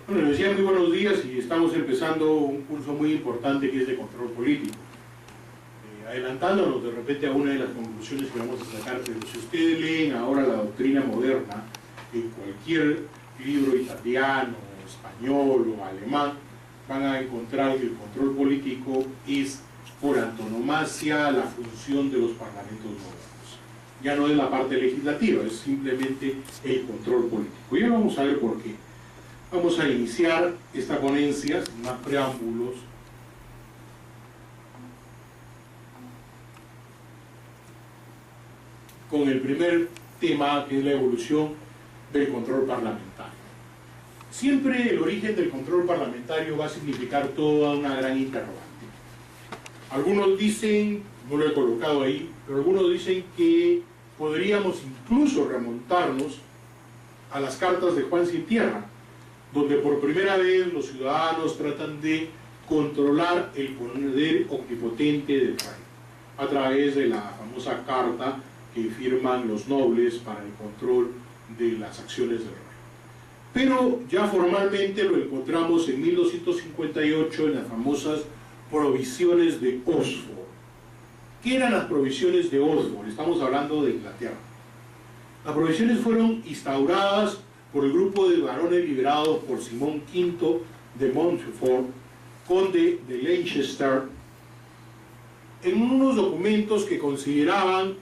Bueno, les decía muy buenos días y estamos empezando un curso muy importante que es de control político. Adelantándonos de repente a una de las conclusiones que vamos a sacar, pero si ustedes leen ahora la doctrina moderna, en cualquier libro italiano, español o alemán, van a encontrar que el control político es por antonomasia la función de los parlamentos modernos. Ya no es la parte legislativa, es simplemente el control político. Y ahora vamos a ver por qué. Vamos a iniciar esta ponencia sin más preámbulos con el primer tema, que es la evolución del control parlamentario. Siempre el origen del control parlamentario va a significar toda una gran interrogante. Algunos dicen, no lo he colocado ahí, pero algunos dicen que podríamos incluso remontarnos a las cartas de Juan Sin Tierra, donde por primera vez los ciudadanos tratan de controlar el poder omnipotente del rey, a través de la famosa carta que firman los nobles para el control de las acciones del rey. Pero ya formalmente lo encontramos en 1258 en las famosas provisiones de Oxford. ¿Qué eran las provisiones de Oxford? Estamos hablando de Inglaterra. Las provisiones fueron instauradas por el grupo de varones liderados por Simón V de Montfort, conde de Leicester, en unos documentos que consideraban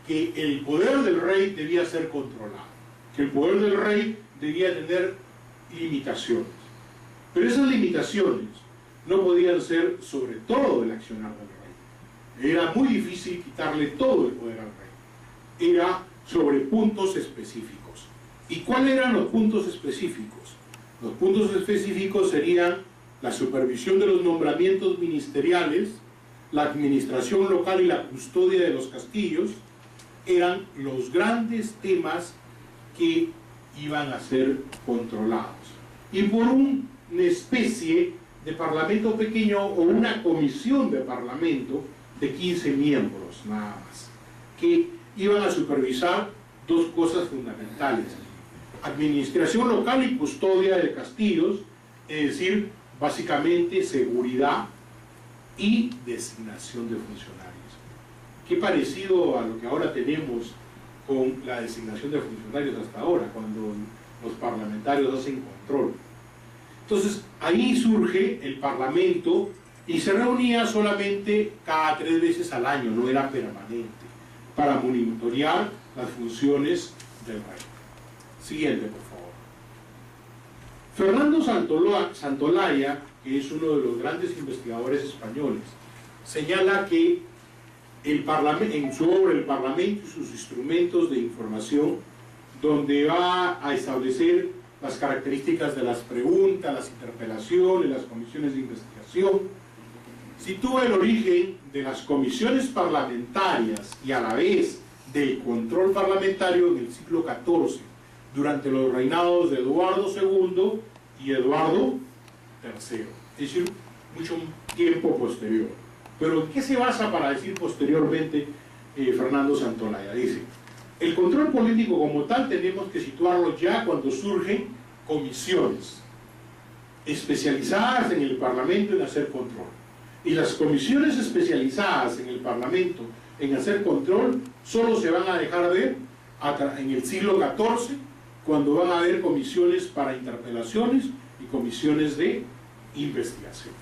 que el poder del rey debía ser controlado, que el poder del rey debía tener limitaciones. Pero esas limitaciones no podían ser sobre todo el accionar del rey. Era muy difícil quitarle todo el poder al rey. Era sobre puntos específicos. ¿Y cuáles eran los puntos específicos? Los puntos específicos serían la supervisión de los nombramientos ministeriales, la administración local y la custodia de los castillos. Eran los grandes temas que iban a ser controlados. Y por una especie de parlamento pequeño o una comisión de parlamento de 15 miembros nada más, que iban a supervisar dos cosas fundamentales: administración local y custodia de castillos, es decir, básicamente seguridad y designación de funcionarios. Qué parecido a lo que ahora tenemos con la designación de funcionarios hasta ahora, cuando los parlamentarios hacen control. Entonces, ahí surge el Parlamento y se reunía solamente cada 3 veces al año, no era permanente, para monitorear las funciones del rey. Siguiente, por favor. Fernando Santolaya, que es uno de los grandes investigadores españoles, señala que en su obra El Parlamento y sus instrumentos de información, donde va a establecer las características de las preguntas, las interpelaciones, las comisiones de investigación, sitúa el origen de las comisiones parlamentarias y a la vez del control parlamentario en el siglo XIV, durante los reinados de Eduardo II y Eduardo III, es decir, mucho tiempo posterior. Pero ¿en qué se basa para decir posteriormente Fernando Santolaya? Dice: el control político como tal tenemos que situarlo ya cuando surgen comisiones especializadas en el Parlamento en hacer control. Y las comisiones especializadas en el Parlamento en hacer control solo se van a dejar ver en el siglo XIV, cuando van a haber comisiones para interpelaciones y comisiones de investigación.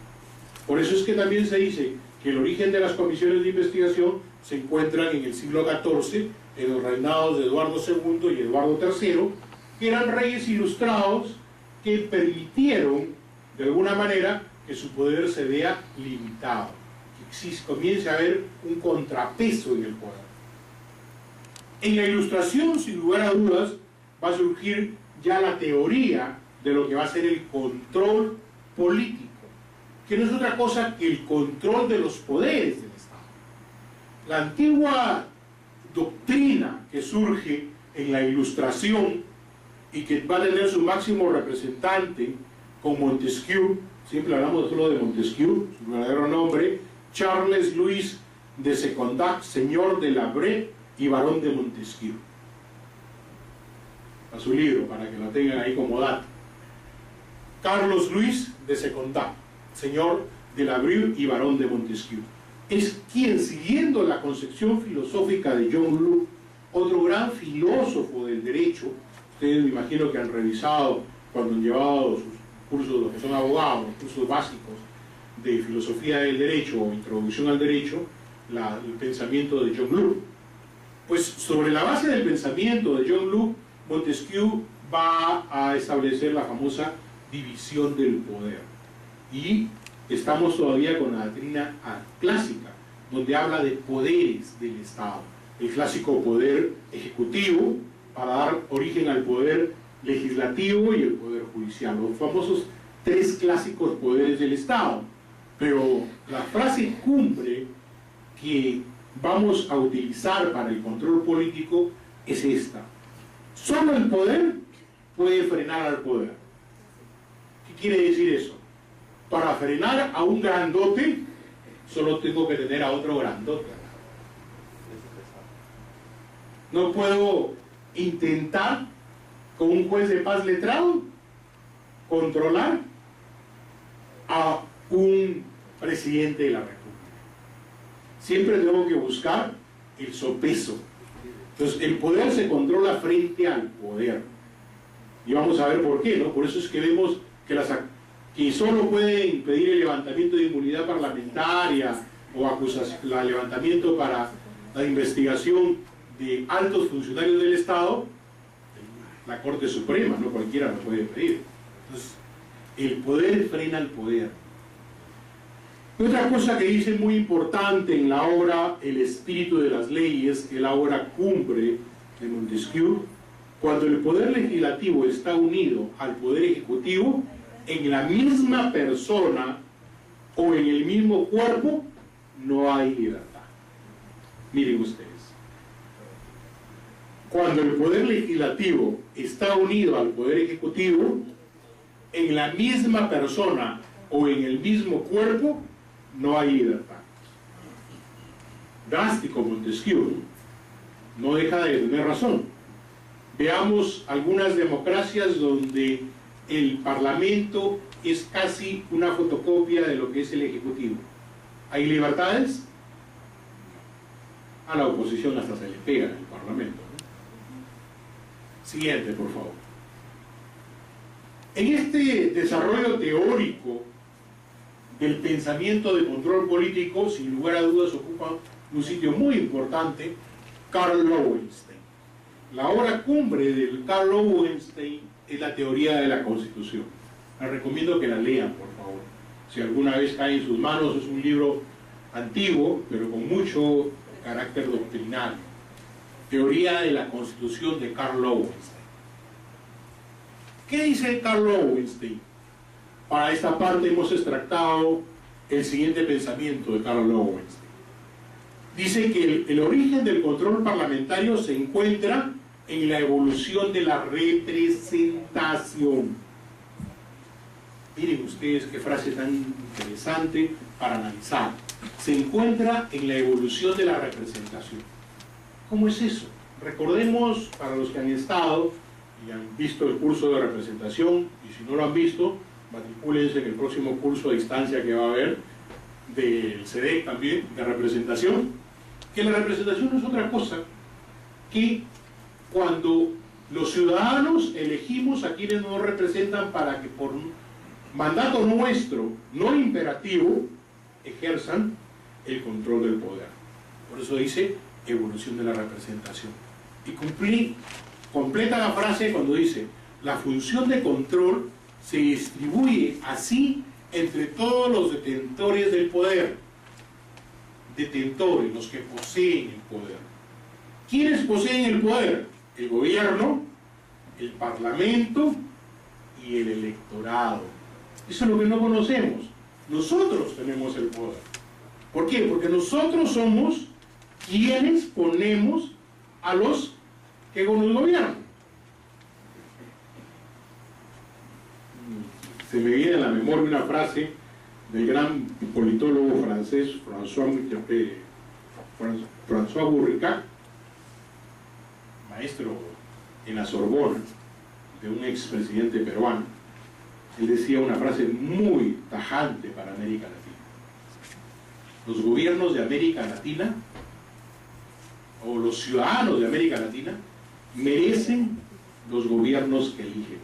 Por eso es que también se dice que el origen de las comisiones de investigación se encuentran en el siglo XIV, en los reinados de Eduardo II y Eduardo III, que eran reyes ilustrados que permitieron, de alguna manera, que su poder se vea limitado, que comience a haber un contrapeso en el poder. En la Ilustración, sin lugar a dudas, va a surgir ya la teoría de lo que va a ser el control político, que no es otra cosa que el control de los poderes del Estado. La antigua doctrina que surge en la Ilustración y que va a tener su máximo representante con Montesquieu, siempre hablamos solo de Montesquieu, su verdadero nombre, Charles Louis de Secondat, señor de la Bret y barón de Montesquieu, a su libro, para que lo tengan ahí como dato. Carlos Luis de Secondat, señor de la Brue y barón de Montesquieu. Es quien, siguiendo la concepción filosófica de John Locke, otro gran filósofo del derecho, ustedes me imagino que han revisado cuando han llevado sus cursos, los que son abogados, los cursos básicos de filosofía del derecho o introducción al derecho, el pensamiento de John Locke. Pues sobre la base del pensamiento de John Locke, Montesquieu va a establecer la famosa división del poder. Y estamos todavía con la doctrina clásica, donde habla de poderes del Estado. El clásico poder ejecutivo, para dar origen al poder legislativo y el poder judicial. Los famosos tres clásicos poderes del Estado. Pero la frase cumbre que vamos a utilizar para el control político es esta: solo el poder puede frenar al poder. ¿Qué quiere decir eso? Para frenar a un grandote solo tengo que tener a otro grandote. No puedo intentar con un juez de paz letrado controlar a un presidente de la República. Siempre tengo que buscar el sopeso. Entonces el poder se controla frente al poder. Y vamos a ver por qué, ¿no? Por eso es que vemos que solo puede impedir el levantamiento de inmunidad parlamentaria o el levantamiento para la investigación de altos funcionarios del Estado, la Corte Suprema, no cualquiera lo puede pedir. Entonces, el poder frena al poder. Otra cosa que dice muy importante en la obra El espíritu de las leyes, que es la obra cumbre de Montesquieu, cuando el poder legislativo está unido al poder ejecutivo, en la misma persona o en el mismo cuerpo, no hay libertad. Miren ustedes. Cuando el poder legislativo está unido al poder ejecutivo, en la misma persona o en el mismo cuerpo, no hay libertad. Drástico Montesquieu, no deja de tener razón. Veamos algunas democracias donde el Parlamento es casi una fotocopia de lo que es el Ejecutivo. ¿Hay libertades? A la oposición hasta se le pega en el Parlamento, ¿no? Siguiente, por favor. En este desarrollo teórico del pensamiento de control político, sin lugar a dudas ocupa un sitio muy importante Karl Lowenstein. La obra cumbre de Karl Lowenstein es la teoría de la Constitución. Les recomiendo que la lean, por favor. Si alguna vez cae en sus manos, es un libro antiguo, pero con mucho carácter doctrinario. Teoría de la Constitución de Karl Lowenstein. ¿Qué dice Karl Lowenstein? Para esta parte hemos extractado el siguiente pensamiento de Karl Lowenstein. Dice que el origen del control parlamentario se encuentra en la evolución de la representación. Miren ustedes qué frase tan interesante para analizar. Se encuentra en la evolución de la representación. ¿Cómo es eso? Recordemos, para los que han estado y han visto el curso de representación, y si no lo han visto, matricúlense en el próximo curso a distancia que va a haber del CEDEC también, de representación, que la representación no es otra cosa que cuando los ciudadanos elegimos a quienes nos representan para que por mandato nuestro, no imperativo, ejerzan el control del poder. Por eso dice evolución de la representación. Y completa la frase cuando dice: la función de control se distribuye así entre todos los detentores del poder. Detentores, los que poseen el poder. ¿Quiénes poseen el poder? El gobierno, el parlamento y el electorado. Eso es lo que no conocemos. Nosotros tenemos el poder. ¿Por qué? Porque nosotros somos quienes ponemos a los que nos gobiernan. Se me viene a la memoria una frase del gran politólogo francés François Bourriquat, maestro en la Sorbona de un expresidente peruano, él decía una frase muy tajante para América Latina. Los gobiernos de América Latina, o los ciudadanos de América Latina, merecen los gobiernos que eligen.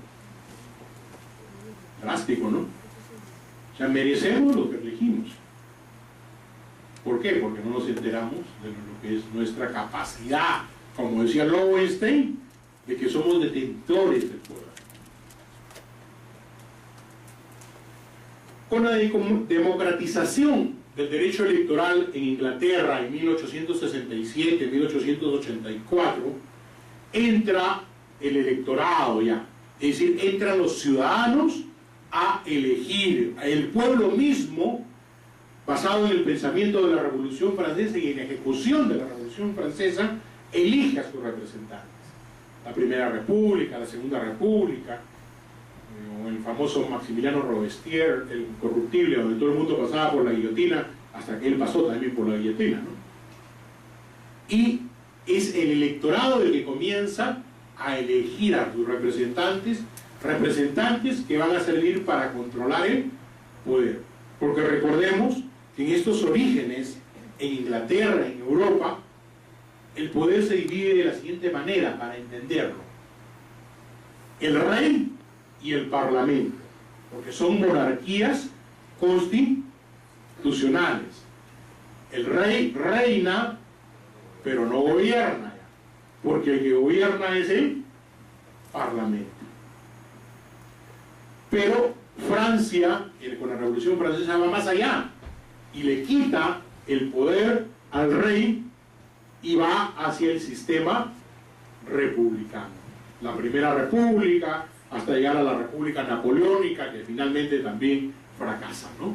Drástico, ¿no? O sea, merecemos lo que elegimos. ¿Por qué? Porque no nos enteramos de lo que es nuestra capacidad, como decía Lowenstein, de que somos detentores del poder. Con la democratización del derecho electoral en Inglaterra en 1867-1884, entra el electorado ya, es decir, entran los ciudadanos a elegir, el pueblo mismo, basado en el pensamiento de la Revolución Francesa y en la ejecución de la Revolución Francesa, elige a sus representantes. La Primera República, la Segunda República, o el famoso Maximiliano Robespierre, el incorruptible, donde todo el mundo pasaba por la guillotina, hasta que él pasó también por la guillotina, ¿no? Y es el electorado el que comienza a elegir a sus representantes que van a servir para controlar el poder. Porque recordemos que en estos orígenes, en Inglaterra, en Europa, el poder se divide de la siguiente manera, para entenderlo: el rey y el parlamento, porque son monarquías constitucionales. El rey reina, pero no gobierna, porque el que gobierna es el parlamento. Pero Francia, con la Revolución Francesa, va más allá y le quita el poder al rey y va hacia el sistema republicano. La Primera República, hasta llegar a la República Napoleónica, que finalmente también fracasa, ¿no?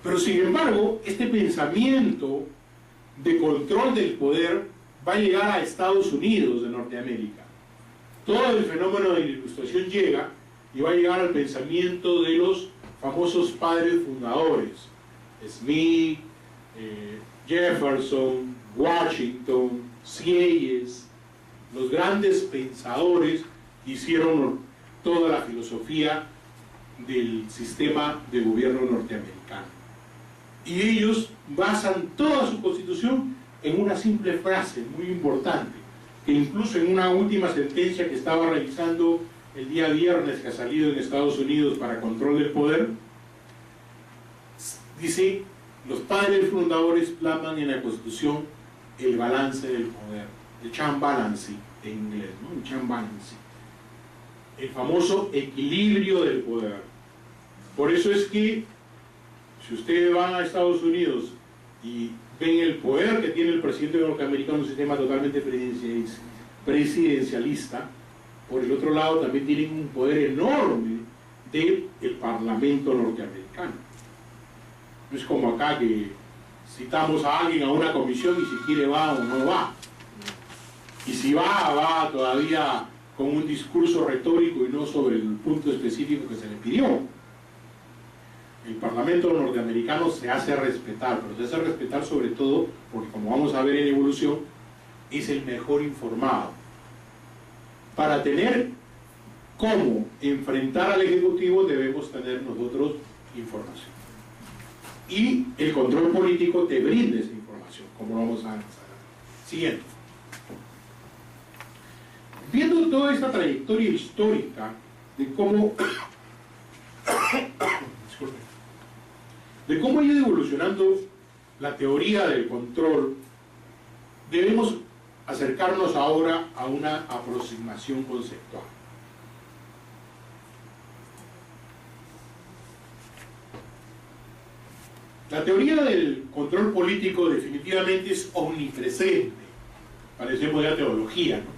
Pero sin embargo, este pensamiento de control del poder va a llegar a Estados Unidos de Norteamérica. Todo el fenómeno de la Ilustración llega y va a llegar al pensamiento de los famosos padres fundadores: Smith, Jefferson, Washington, Sieyes, los grandes pensadores que hicieron toda la filosofía del sistema de gobierno norteamericano. Y ellos basan toda su constitución en una simple frase muy importante, que incluso en una última sentencia que estaba revisando el día viernes, que ha salido en Estados Unidos para control del poder, dice: los padres fundadores plasman en la Constitución el balance del poder, el check and balance en inglés, ¿no? El check and balance, el famoso equilibrio del poder. Por eso es que si ustedes van a Estados Unidos y ven el poder que tiene el presidente norteamericano, un sistema totalmente presidencialista, por el otro lado también tienen un poder enorme del parlamento norteamericano. No es como acá, que citamos a alguien a una comisión y si quiere va o no va. Y si va todavía con un discurso retórico y no sobre el punto específico que se le pidió. El parlamento norteamericano se hace respetar, pero se hace respetar sobre todo porque, como vamos a ver en evolución, es el mejor informado. Para tener cómo enfrentar al Ejecutivo debemos tener nosotros información. Y el control político te brinda esa información, como vamos a avanzar. Siguiente. Viendo toda esta trayectoria histórica de cómo ha ido evolucionando la teoría del control, debemos acercarnos ahora a una aproximación conceptual. La teoría del control político definitivamente es omnipresente. Parecemos ya teología, ¿no?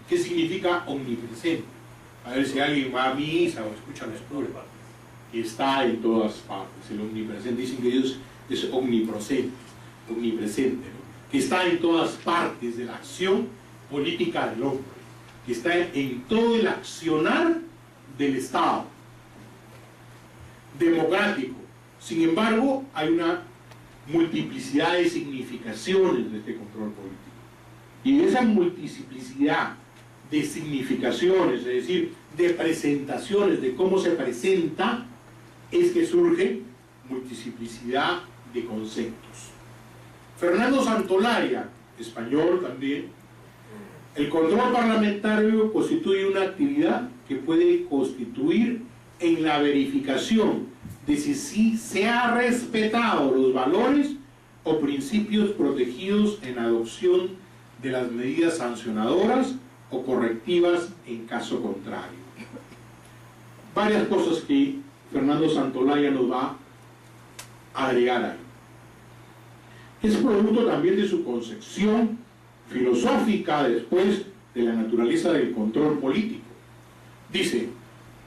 ¿Qué significa omnipresente? A ver si alguien va a misa o escucha la escuela. Que está en todas partes, el omnipresente. Dicen que Dios es omnipresente, ¿no? Que está en todas partes de la acción política del hombre, que está en todo el accionar del Estado democrático. Sin embargo, hay una multiplicidad de significaciones de este control político. Y esa multiplicidad de significaciones, es decir, de presentaciones, de cómo se presenta, es que surge multiplicidad de conceptos. Fernando Santolaya, español también, el control parlamentario constituye una actividad que puede constituir en la verificación de si se ha respetado los valores o principios protegidos en adopción de las medidas sancionadoras o correctivas en caso contrario. Varias cosas que Fernando Santolaya nos va a agregar ahí. Es producto también de su concepción filosófica después de la naturaleza del control político. Dice,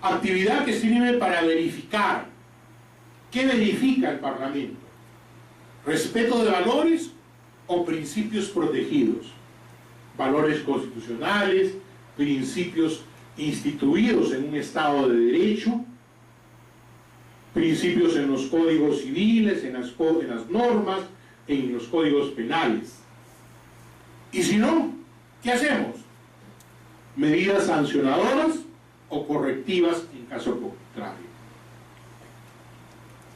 actividad que sirve para verificar. ¿Qué verifica el Parlamento? Respeto de valores o principios protegidos. Valores constitucionales, principios instituidos en un Estado de Derecho, principios en los códigos civiles, en las normas, en los códigos penales. Y si no, ¿qué hacemos? Medidas sancionadoras o correctivas en caso contrario.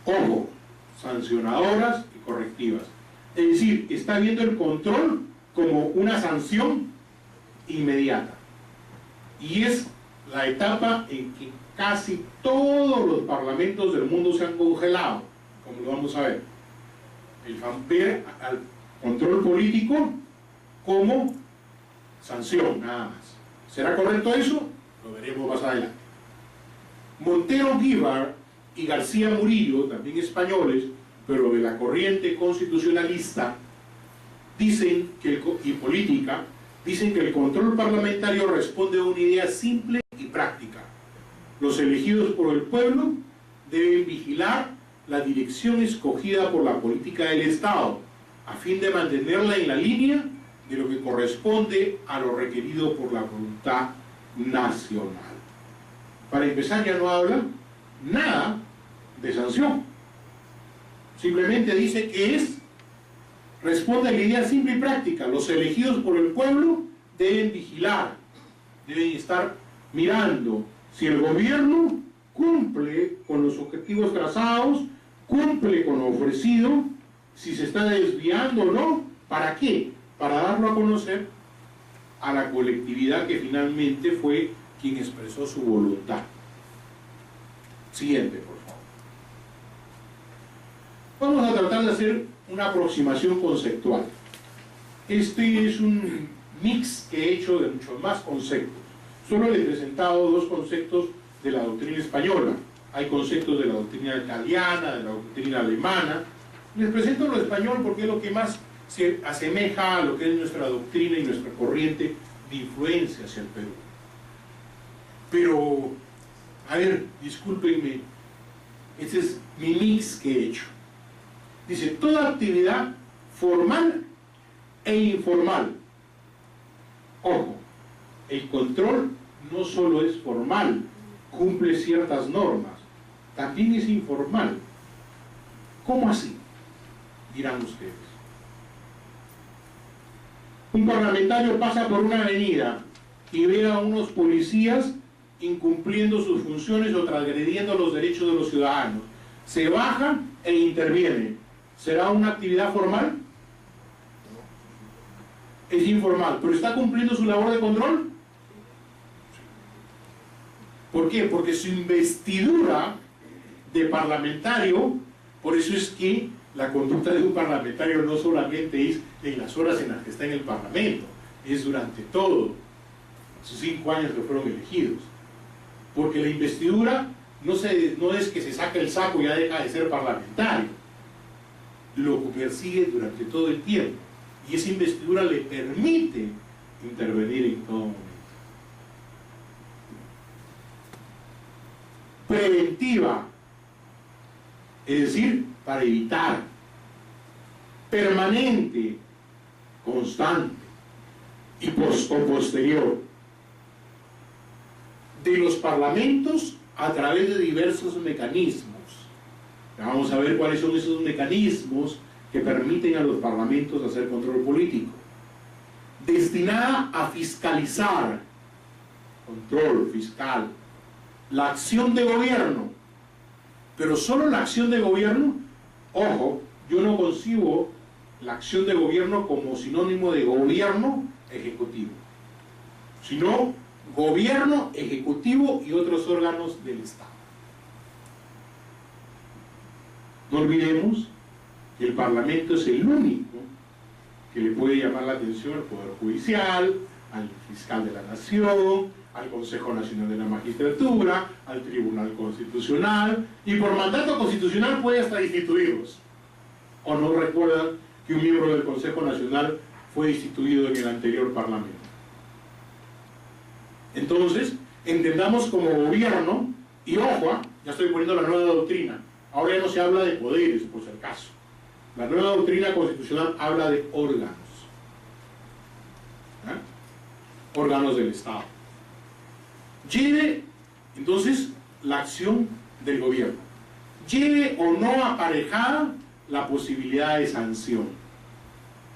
Ojo, sancionadoras y correctivas. Es decir, está viendo el control como una sanción inmediata. Y es la etapa en que casi todos los parlamentos del mundo se han congelado, como lo vamos a ver. Ver al control político como sanción, nada más. ¿Será correcto eso? Lo veremos más adelante. Montero Guíbar y García Murillo, también españoles, pero de la corriente constitucionalista, dicen que y política, dicen que el control parlamentario responde a una idea simple y práctica. Los elegidos por el pueblo deben vigilar la dirección escogida por la política del Estado, a fin de mantenerla en la línea de lo que corresponde a lo requerido por la voluntad nacional. Para empezar, ya no habla nada de sanción. Simplemente dice que responde a la idea simple y práctica. Los elegidos por el pueblo deben vigilar, deben estar mirando si el gobierno cumple con los objetivos trazados, cumple con lo ofrecido, si se está desviando o no. ¿Para qué? Para darlo a conocer a la colectividad que finalmente fue quien expresó su voluntad. Siguiente, por favor. Vamos a tratar de hacer una aproximación conceptual. Este es un mix que he hecho de muchos más conceptos. Solo le he presentado dos conceptos de la doctrina española. Hay conceptos de la doctrina italiana, de la doctrina alemana. Les presento lo español porque es lo que más se asemeja a lo que es nuestra doctrina y nuestra corriente de influencia hacia el Perú. Pero, a ver, discúlpenme, este es mi mix que he hecho. Dice, toda actividad formal e informal. Ojo, el control no solo es formal, cumple ciertas normas, también es informal. ¿Cómo así? Dirán ustedes. Un parlamentario pasa por una avenida y ve a unos policías incumpliendo sus funciones o transgrediendo los derechos de los ciudadanos. Se baja e interviene. ¿Será una actividad formal? Es informal, pero ¿está cumpliendo su labor de control? ¿Por qué? Porque su investidura de parlamentario, por eso es que la conducta de un parlamentario no solamente es en las horas en las que está en el Parlamento, es durante todos sus 5 años que fueron elegidos. Porque la investidura no es que se saque el saco y ya deja de ser parlamentario. Lo persigue durante todo el tiempo. Y esa investidura le permite intervenir en todo momento. Preventiva, es decir, para evitar. Permanente, constante y posterior. De los parlamentos a través de diversos mecanismos. Vamos a ver cuáles son esos mecanismos que permiten a los parlamentos hacer control político. Destinada a fiscalizar, control fiscal, la acción de gobierno, pero solo la acción de gobierno. Ojo, yo no concibo la acción de gobierno como sinónimo de gobierno ejecutivo, sino gobierno ejecutivo y otros órganos del Estado. No olvidemos que el Parlamento es el único que le puede llamar la atención al Poder Judicial, al Fiscal de la Nación, al Consejo Nacional de la Magistratura, al Tribunal Constitucional, y por mandato constitucional puede hasta instituirlos. ¿O no recuerdan que un miembro del Consejo Nacional fue instituido en el anterior Parlamento? Entonces, entendamos como gobierno, y ojo, ya estoy poniendo la nueva doctrina, ahora ya no se habla de poderes, por si acaso. La nueva doctrina constitucional habla de órganos. Órganos del Estado. Lleve, entonces, la acción del gobierno. Lleve o no aparejada la posibilidad de sanción.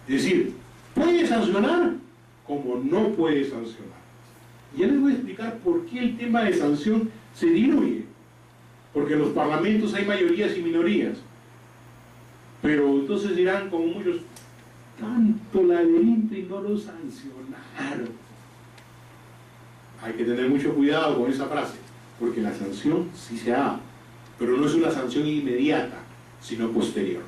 Es decir, puede sancionar como no puede sancionar. Y ya les voy a explicar por qué el tema de sanción se diluye. Porque en los parlamentos hay mayorías y minorías. Pero entonces dirán, como muchos, tanto laberinto y no lo sancionaron. Hay que tener mucho cuidado con esa frase, porque la sanción sí se da, pero no es una sanción inmediata, sino posterior.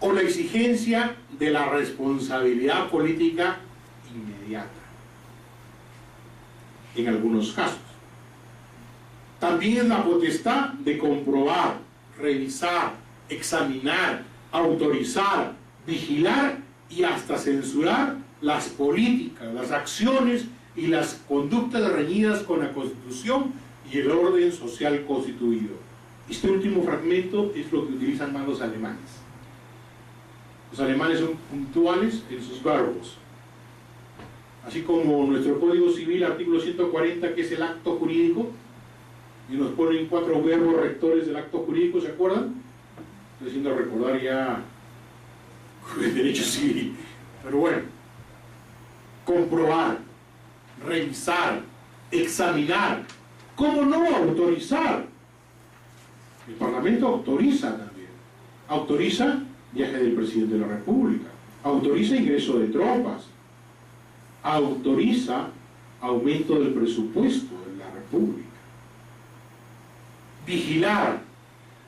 O la exigencia de la responsabilidad política inmediata, en algunos casos. También es la potestad de comprobar, revisar, examinar, autorizar, vigilar y hasta censurar las políticas, las acciones y las conductas reñidas con la Constitución y el orden social constituido. Este último fragmento es lo que utilizan más los alemanes. Los alemanes son puntuales en sus verbos. Así como nuestro Código Civil, artículo 140, que es el acto jurídico, y nos ponen 4 verbos rectores del acto jurídico, ¿se acuerdan? Estoy haciendo recordar ya el derecho civil. Pero bueno, comprobar, revisar, examinar, ¿cómo no autorizar? El Parlamento autoriza también. Autoriza viaje del presidente de la República, autoriza ingreso de tropas, autoriza aumento del presupuesto de la República, vigilar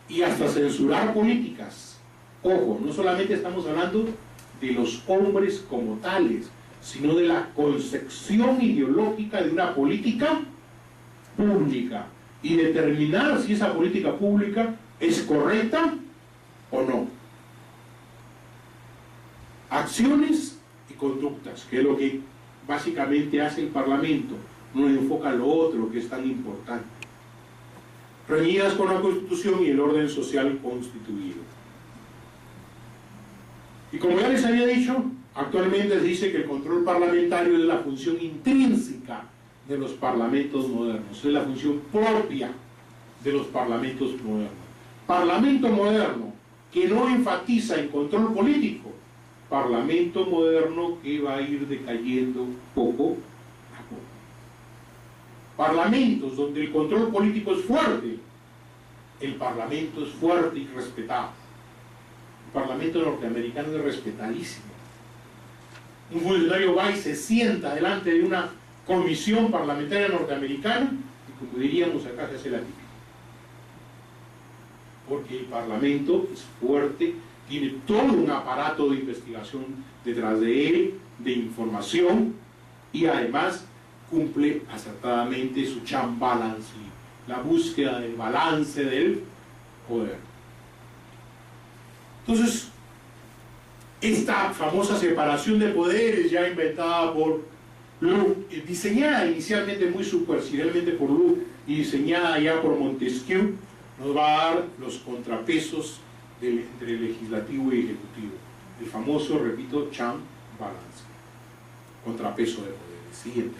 y hasta censurar políticas. Ojo, no solamente estamos hablando de los hombres como tales, sino de la concepción ideológica de una política pública y determinar si esa política pública es correcta o no. Acciones y conductas, que es lo que básicamente hace el Parlamento, no enfoca lo otro que es tan importante. Reñidas con la Constitución y el orden social constituido. Y como ya les había dicho, actualmente se dice que el control parlamentario es la función intrínseca de los parlamentos modernos, es la función propia de los parlamentos modernos. Parlamento moderno que no enfatiza en control político, parlamento moderno que va a ir decayendo poco a poco. Parlamentos donde el control político es fuerte, el parlamento es fuerte y respetado. El parlamento norteamericano es respetadísimo. Un funcionario va y se sienta delante de una comisión parlamentaria norteamericana y, como diríamos acá, se hace la típica. Porque el parlamento es fuerte, tiene todo un aparato de investigación detrás de él, de información, y además cumple acertadamente su check balance, la búsqueda del balance del poder. Entonces, esta famosa separación de poderes, ya inventada por Locke, diseñada inicialmente muy superficialmente por Locke y diseñada ya por Montesquieu, nos va a dar los contrapesos entre el legislativo y ejecutivo. El famoso, repito, check balance, contrapeso de poderes. Siguiente.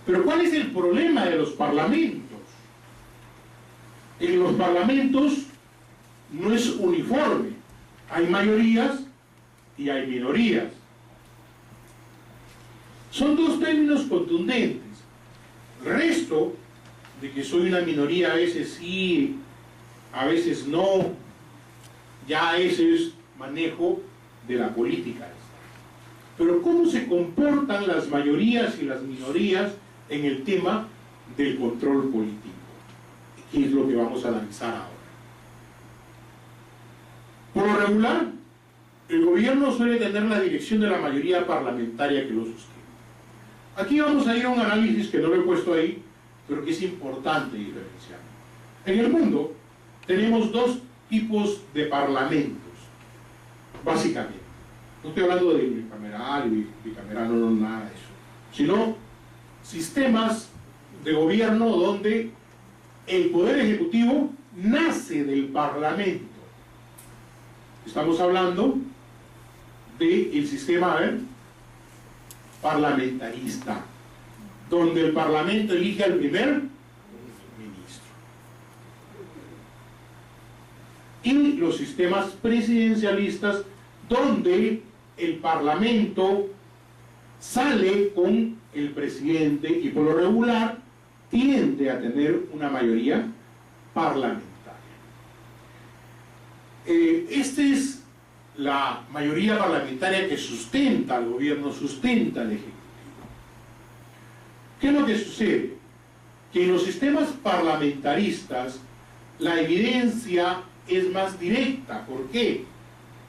Pero ¿cuál es el problema de los parlamentos? En los parlamentos no es uniforme. Hay mayorías y hay minorías. Son dos términos contundentes. Resto de que soy una minoría, a veces sí, a veces no, ya ese es manejo de la política. Pero ¿cómo se comportan las mayorías y las minorías en el tema del control político? ¿Qué es lo que vamos a analizar ahora? Por lo regular, el gobierno suele tener la dirección de la mayoría parlamentaria que lo sostiene. Aquí vamos a ir a un análisis que no lo he puesto ahí, pero que es importante diferenciar. En el mundo tenemos dos tipos de parlamentos, básicamente. No estoy hablando de unicameral y bicameral, no, nada de eso. Sino sistemas de gobierno donde el poder ejecutivo nace del parlamento. Estamos hablando del sistema parlamentarista, donde el parlamento elige al primer ministro. Y los sistemas presidencialistas, donde el parlamento sale con el presidente y por lo regular tiende a tener una mayoría parlamentaria. Esta es la mayoría parlamentaria que sustenta al gobierno, sustenta al ejecutivo. ¿Qué es lo que sucede? Que en los sistemas parlamentaristas la evidencia es más directa. ¿Por qué?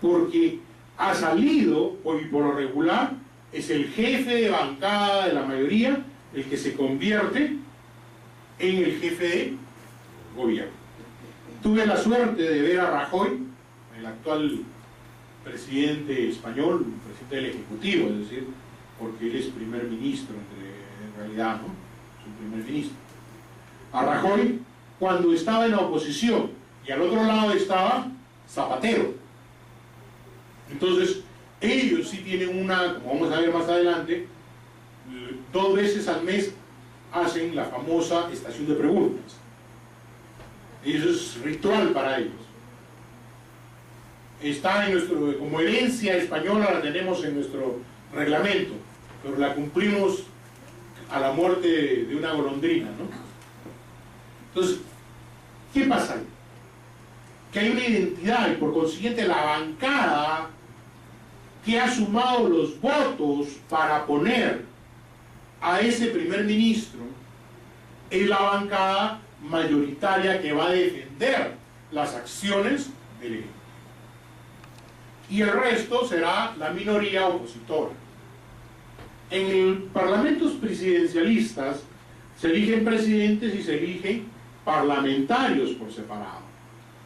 Porque ha salido, y por lo regular, es el jefe de bancada de la mayoría el que se convierte en el jefe de gobierno. Tuve la suerte de ver a Rajoy, el actual presidente español, presidente del Ejecutivo, es decir, porque él es primer ministro, en realidad, ¿no? Es un primer ministro. A Rajoy, cuando estaba en la oposición, y al otro lado estaba Zapatero. Entonces, ellos sí tienen una, como vamos a ver más adelante, 2 veces al mes hacen la famosa estación de preguntas. Y eso es ritual para ellos. Está en nuestro, como herencia española, la tenemos en nuestro reglamento, pero la cumplimos a la muerte de una golondrina, ¿no? Entonces, ¿qué pasa ahí? Que hay una identidad y por consiguiente la bancada que ha sumado los votos para poner a ese primer ministro es la bancada mayoritaria que va a defender las acciones del Ejecutivo. Y el resto será la minoría opositora. En parlamentos presidencialistas se eligen presidentes y se eligen parlamentarios por separado,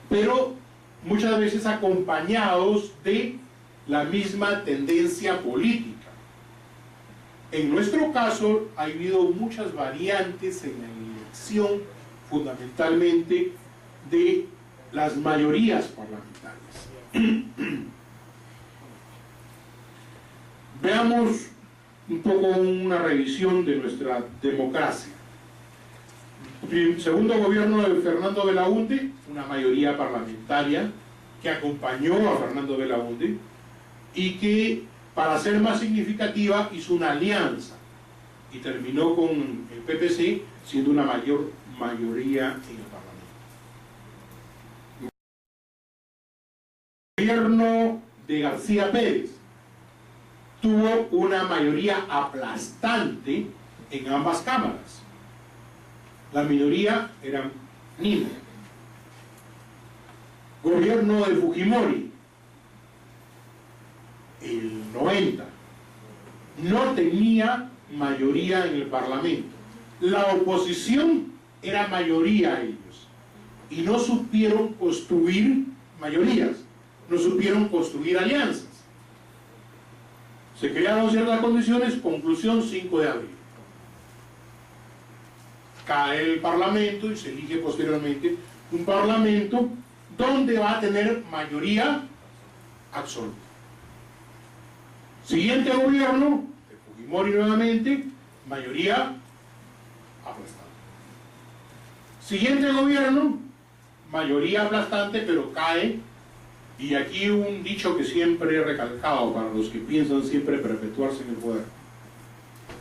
pero muchas veces acompañados de la misma tendencia política. En nuestro caso ha habido muchas variantes en la elección, fundamentalmente de las mayorías parlamentarias. Veamos un poco una revisión de nuestra democracia. Segundo gobierno de Fernando Belaúnde, una mayoría parlamentaria que acompañó a Fernando Belaúnde y que, para ser más significativa, hizo una alianza y terminó con el PPC siendo una mayor mayoría en el Parlamento. El gobierno de García Pérez tuvo una mayoría aplastante en ambas cámaras. La minoría era mínima. Gobierno de Fujimori, el 90, no tenía mayoría en el Parlamento. La oposición era mayoría a ellos y no supieron construir mayorías, no supieron construir alianzas. Se crearon ciertas condiciones, conclusión 5 de abril. Cae el Parlamento y se elige posteriormente un Parlamento donde va a tener mayoría absoluta. Siguiente gobierno, de Fujimori nuevamente, mayoría aplastante. Siguiente gobierno, mayoría aplastante, pero cae. Y aquí un dicho que siempre he recalcado para los que piensan siempre perpetuarse en el poder.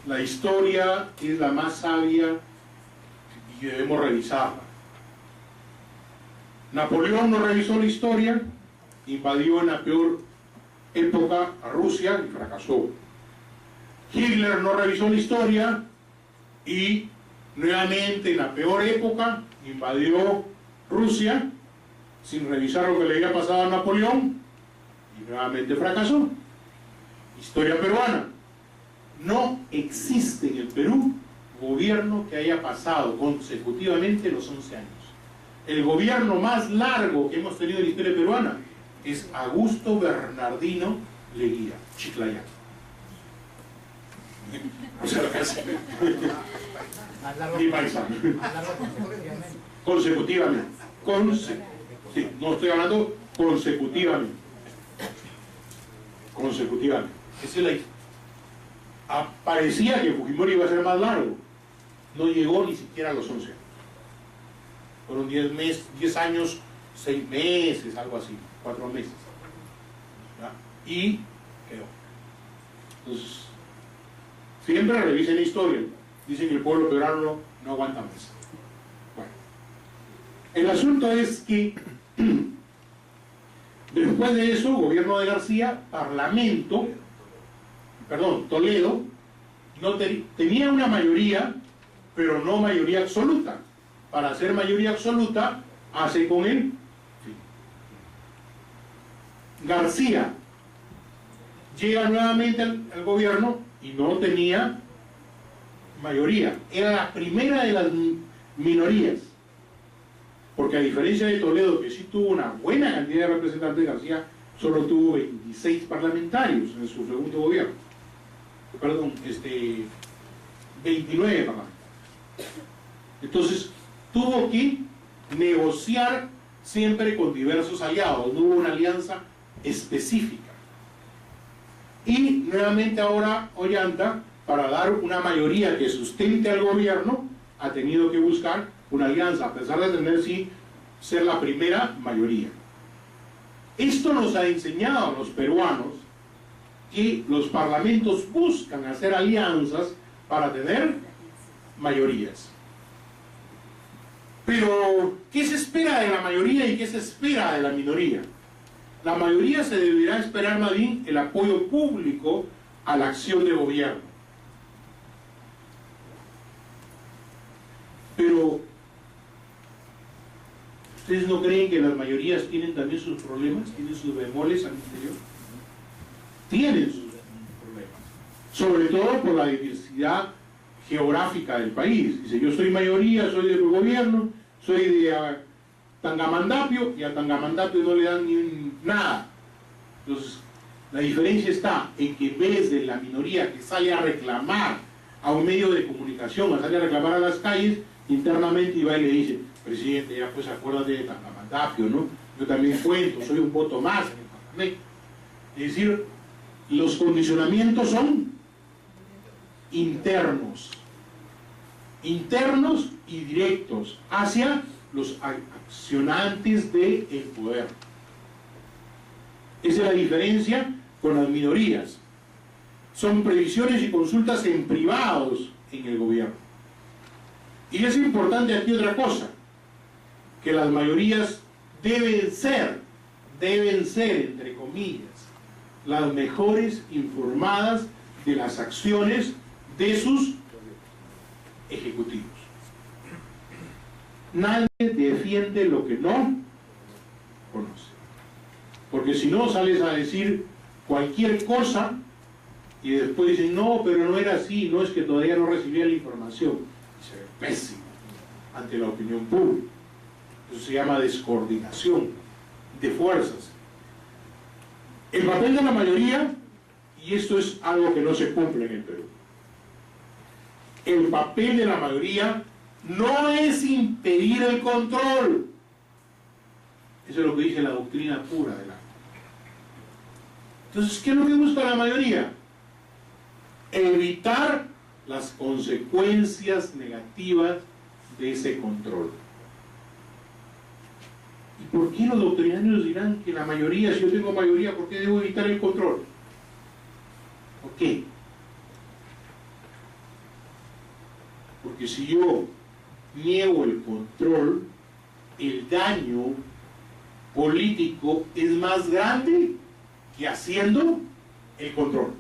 La historia es la más sabia y debemos revisarla. Napoleón no revisó la historia, invadió en la peor época a Rusia y fracasó. Hitler no revisó la historia y nuevamente en la peor época invadió Rusia sin revisar lo que le había pasado a Napoleón y nuevamente fracasó. Historia peruana. No existe en el Perú gobierno que haya pasado consecutivamente los 11 años. El gobierno más largo que hemos tenido en la historia peruana es Augusto Bernardino Leguía, Chiclayo. O sea, casi. Mi paisano. Consecutivamente. Sí, no estoy hablando consecutivamente. Consecutivamente. Esa es la... Parecía que Fujimori iba a ser más largo. No llegó ni siquiera a los 11 años. Fueron 10 años, 6 meses, algo así, 4 meses. ¿Ya? Y quedó. Entonces, siempre revisen la historia. Dicen que el pueblo peruano no aguanta más. Bueno, el asunto es que después de eso, gobierno de García, Toledo, no tenía una mayoría, pero no mayoría absoluta. Para hacer mayoría absoluta, hace con él. García llega nuevamente al gobierno y no tenía mayoría. Era la primera de las minorías. Porque a diferencia de Toledo, que sí tuvo una buena cantidad de representantes, García solo tuvo 26 parlamentarios en su segundo gobierno. Perdón, 29 parlamentarios. Entonces, tuvo que negociar siempre con diversos aliados, no hubo una alianza específica. Y nuevamente ahora Ollanta, para dar una mayoría que sustente al gobierno, ha tenido que buscar una alianza, a pesar de tener sí ser la primera mayoría. Esto nos ha enseñado a los peruanos que los parlamentos buscan hacer alianzas para tener mayorías. Pero, ¿qué se espera de la mayoría y qué se espera de la minoría? La mayoría se deberá esperar más bien el apoyo público a la acción de gobierno. Pero, ¿ustedes no creen que las mayorías tienen también sus problemas? ¿Tienen sus bemoles al interior? Tienen sus problemas. Sobre todo por la diversidad geográfica del país. Dice, yo soy mayoría, soy del gobierno, soy de Tangamandapio, y a Tangamandapio no le dan ni nada. Entonces, la diferencia está en que en vez de la minoría que sale a reclamar a un medio de comunicación, a salir a reclamar a las calles, internamente va y le dice, presidente, ya pues acuérdate de Tangamandapio, ¿no? Yo también cuento, soy un voto más en el Parlamento. Es decir, los condicionamientos son internos y directos hacia los accionantes del poder. Esa es la diferencia con las minorías. Son previsiones y consultas en privados en el gobierno. Y es importante aquí otra cosa, que las mayorías deben ser, entre comillas, las mejores informadas de las acciones de sus ejecutivos. Nadie defiende lo que no conoce. Porque si no, sales a decir cualquier cosa y después dicen, no, pero no era así, no, es que todavía no recibía la información. Y se ve pésimo ante la opinión pública. Eso se llama descoordinación de fuerzas. El papel de la mayoría, y esto es algo que no se cumple en el Perú, el papel de la mayoría no es impedir el control. Eso es lo que dice la doctrina pura de la... Entonces, ¿qué es lo que busca la mayoría? Evitar las consecuencias negativas de ese control. ¿Y por qué los doctrinarios dirán que la mayoría, si yo tengo mayoría, ¿por qué debo evitar el control? ¿Por qué? Porque si yo niego el control, el daño político es más grande que haciendo el control.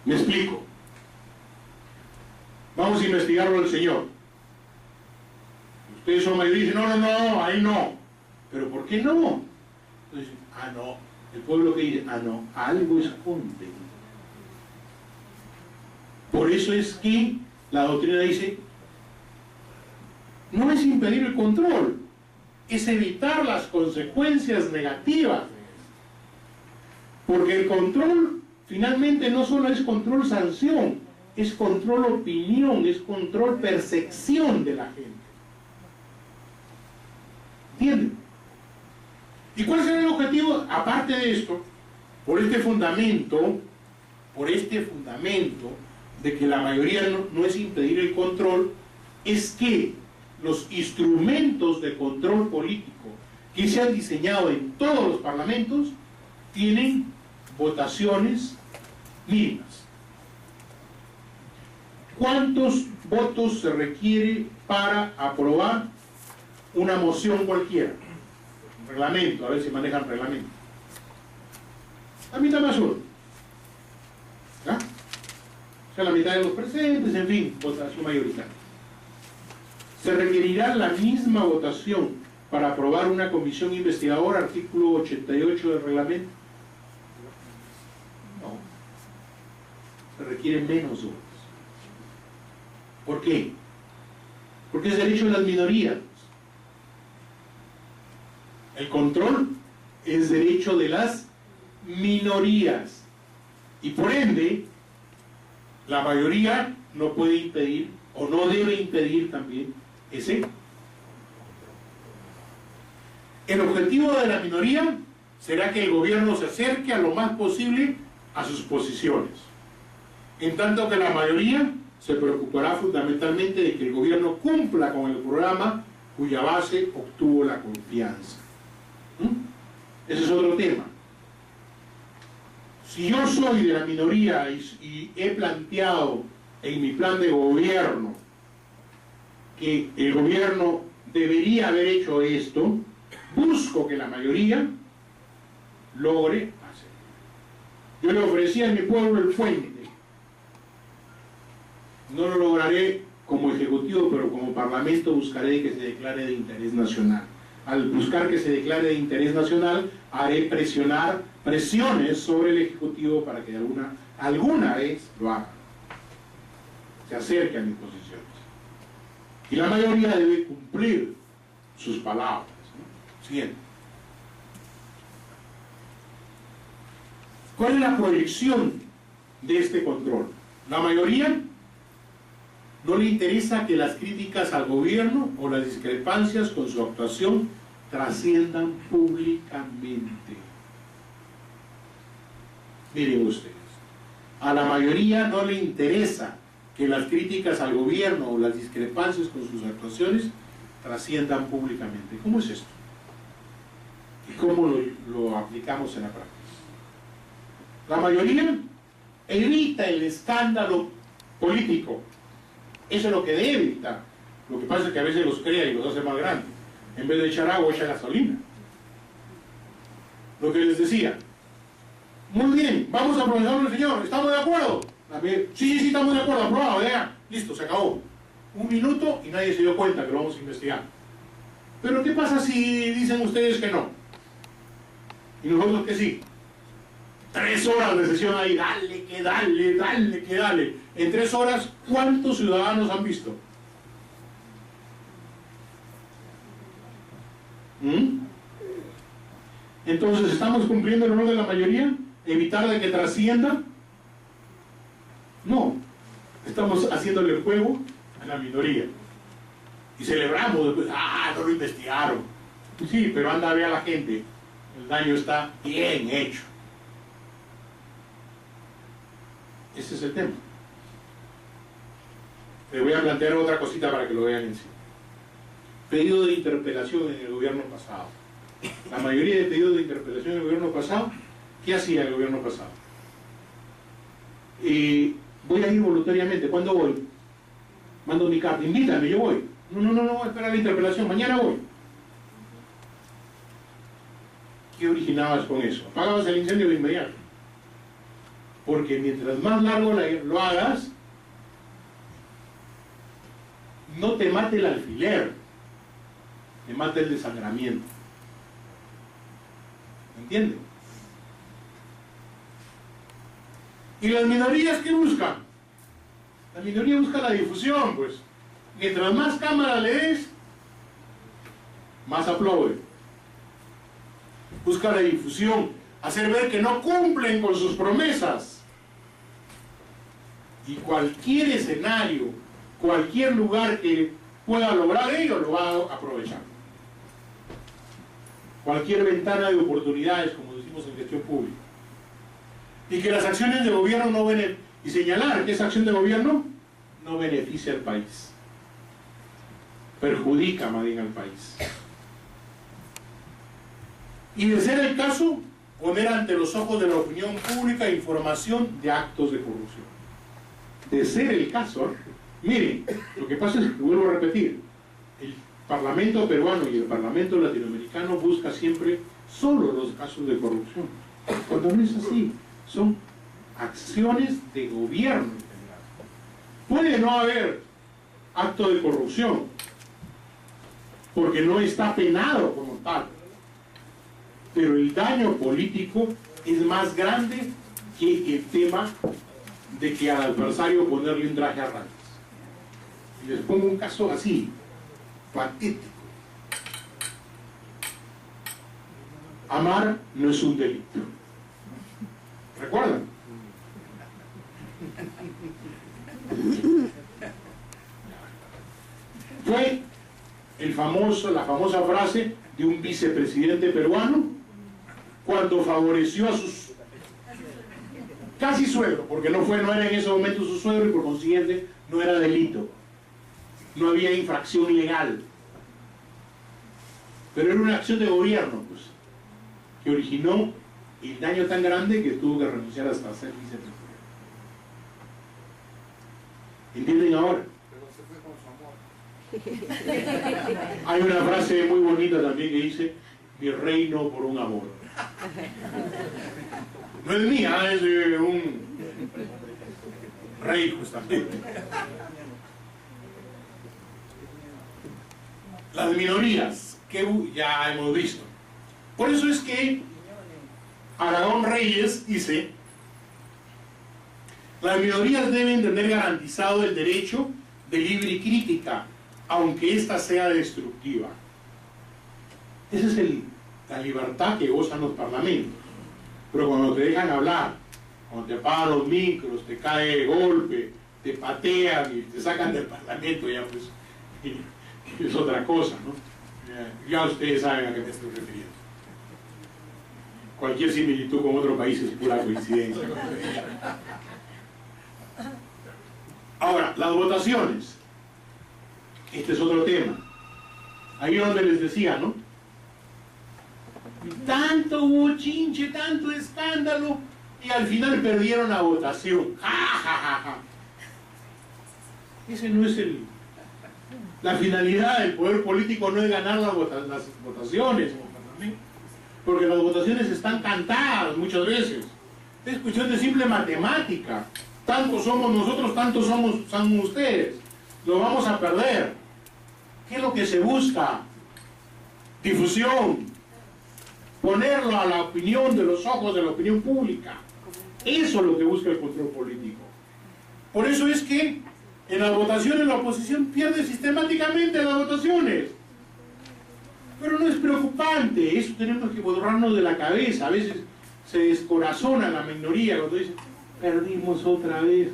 Me explico. Vamos a investigarlo al señor. Ustedes son mayoría y dicen, no, ahí no. ¿Pero por qué no? Entonces, no. El pueblo que dice, no, algo esconde. Por eso es que la doctrina dice, no es impedir el control, es evitar las consecuencias negativas. Porque el control finalmente no solo es control sanción, es control opinión, es control percepción de la gente. ¿Entienden? ¿Y cuál será el objetivo? Aparte de esto, por este fundamento de que la mayoría no es impedir el control, es que los instrumentos de control político que se han diseñado en todos los parlamentos tienen votaciones mínimas. ¿Cuántos votos se requiere para aprobar una moción cualquiera? Reglamento, a ver si manejan reglamento. La mitad más uno. ¿Ya? O sea, la mitad de los presentes, en fin, votación mayoritaria. ¿Se requerirá la misma votación para aprobar una comisión investigadora, artículo 88 del reglamento? No. Se requieren menos votos. ¿Por qué? Porque es derecho de las minorías. El control es derecho de las minorías. Y por ende, la mayoría no puede impedir, o no debe impedir también, ese. El objetivo de la minoría será que el gobierno se acerque a lo más posible a sus posiciones. En tanto que la mayoría se preocupará fundamentalmente de que el gobierno cumpla con el programa cuya base obtuvo la confianza. Ese es otro tema. Si yo soy de la minoría y he planteado en mi plan de gobierno que el gobierno debería haber hecho esto, busco que la mayoría logre hacer. Yo le ofrecí a mi pueblo el puente. No lo lograré como ejecutivo, pero como parlamento buscaré que se declare de interés nacional. Al buscar que se declare de interés nacional, haré presiones sobre el ejecutivo para que alguna vez lo haga, se acerque a mis posiciones. Y la mayoría debe cumplir sus palabras, ¿no? Siguiente. ¿Cuál es la proyección de este control? La mayoría no le interesa que las críticas al gobierno o las discrepancias con su actuación trasciendan públicamente. Miren ustedes, a la mayoría no le interesa que las críticas al gobierno o las discrepancias con sus actuaciones trasciendan públicamente. ¿Cómo es esto? ¿Y cómo lo aplicamos en la práctica? La mayoría evita el escándalo político. Eso es lo que debe evitar. Lo que pasa es que a veces los crea y los hace más grandes. En vez de echar agua, echa gasolina. Lo que les decía. Muy bien, vamos a procesarlo, señor. ¿Estamos de acuerdo? A ver, sí, estamos de acuerdo. Aprobado, ya. Listo, se acabó. 1 minuto y nadie se dio cuenta que lo vamos a investigar. Pero ¿qué pasa si dicen ustedes que no? Y nosotros que sí. 3 horas de sesión ahí, dale, que dale. En 3 horas, ¿cuántos ciudadanos han visto? Entonces, ¿estamos cumpliendo el rol de la mayoría? ¿Evitar de que trascienda? No. Estamos haciéndole el juego a la minoría. Y celebramos después, no lo investigaron. Sí, pero anda a ver a la gente. El daño está bien hecho. Ese es el tema. Les voy a plantear otra cosita para que lo vean en sí. Pedido de interpelación en el gobierno pasado. La mayoría de pedidos de interpelación en el gobierno pasado, ¿qué hacía el gobierno pasado? voy a ir voluntariamente. ¿Cuándo voy? Mando mi carta, invítame, yo voy. No, espera la interpelación, mañana voy. ¿Qué originabas con eso? Apagabas el incendio de inmediato. Porque mientras más largo lo hagas, no te mate el alfiler, te mata el desangramiento. ¿Me entienden? ¿Y las minorías qué buscan? La minoría busca la difusión, pues. Mientras más cámara le des, más aplaude. Busca la difusión, hacer ver que no cumplen con sus promesas. Y cualquier escenario, cualquier lugar que pueda lograr ello, lo va a aprovechar. Cualquier ventana de oportunidades, como decimos en gestión pública. Y que las acciones de gobierno no y señalar que esa acción de gobierno no beneficia al país. Perjudica más bien al país. Y de ser el caso, poner ante los ojos de la opinión pública información de actos de corrupción. De ser el caso, miren, lo que pasa es que, vuelvo a repetir, el Parlamento peruano y el Parlamento latinoamericano busca siempre solo los casos de corrupción. Cuando no es así, son acciones de gobierno en general. Puede no haber acto de corrupción, porque no está penado como tal, pero el daño político es más grande que el tema de que al adversario ponerle un traje a rayas. Y les pongo un caso así, patético. Amar no es un delito. ¿Recuerdan? Fue la famosa frase de un vicepresidente peruano cuando favoreció a sus casi suegro, porque no era en ese momento su suegro y por consiguiente no era delito, no había infracción legal, pero era una acción de gobierno, pues, que originó el daño tan grande que tuvo que renunciar hasta ser vicepresidente. ¿Entienden ahora? Hay una frase muy bonita también que dice: mi reino por un amor. No es mía, es de un rey justamente. Las minorías, que ya hemos visto. Por eso es que Aragón Reyes dice: las minorías deben tener garantizado el derecho de libre crítica, aunque ésta sea destructiva. Esa es la libertad que gozan los parlamentos. Pero cuando te dejan hablar, cuando te apagan los micros, te cae de golpe, te patean y te sacan del parlamento, ya pues es otra cosa, ¿no? Ya ustedes saben a qué me estoy refiriendo. Cualquier similitud con otro país es pura coincidencia. Ahora, las votaciones. Este es otro tema. Ahí es donde les decía, ¿no? Tanto bochinche, tanto escándalo, y al final perdieron la votación. ¡Ja, ja, ja, ja! Ese no es la finalidad del poder político, no es ganar las votaciones, porque las votaciones están cantadas muchas veces. Es cuestión de simple matemática. Tanto somos nosotros, tanto son ustedes. Lo vamos a perder. ¿Qué es lo que se busca? Difusión. Ponerlo a la opinión de los ojos de la opinión pública. Eso es lo que busca el control político. Por eso es que en las votaciones la oposición pierde sistemáticamente las votaciones. Pero no es preocupante, eso tenemos que borrarnos de la cabeza. A veces se descorazona la minoría cuando dicen: perdimos otra vez.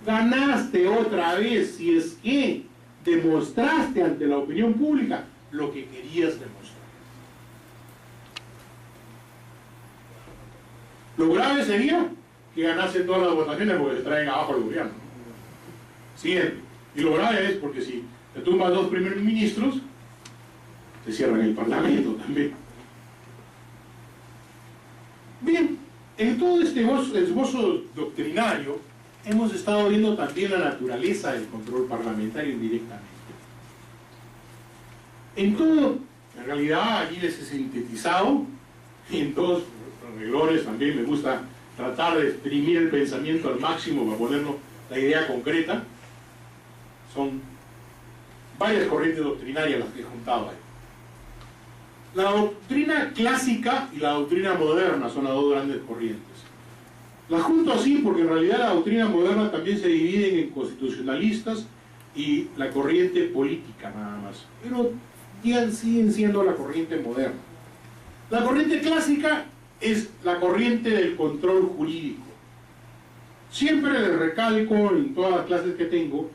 Ganaste otra vez si es que demostraste ante la opinión pública lo que querías demostrar. Lo grave sería que ganasen todas las votaciones porque se traen abajo al gobierno. Siguiente. Y lo grave es porque si te tumbas 2 primeros ministros, te cierran el parlamento también. Bien, en todo este esbozo doctrinario, hemos estado viendo también la naturaleza del control parlamentario indirectamente. En todo, en realidad aquí les he sintetizado, en todos los renglones también me gusta tratar de exprimir el pensamiento al máximo para ponerlo la idea concreta. Son varias corrientes doctrinarias las que he juntado ahí. La doctrina clásica y la doctrina moderna son las dos grandes corrientes. Las junto así porque en realidad la doctrina moderna también se divide en constitucionalistas y la corriente política nada más. Pero siguen siendo la corriente moderna. La corriente clásica es la corriente del control jurídico. Siempre les recalco en todas las clases que tengo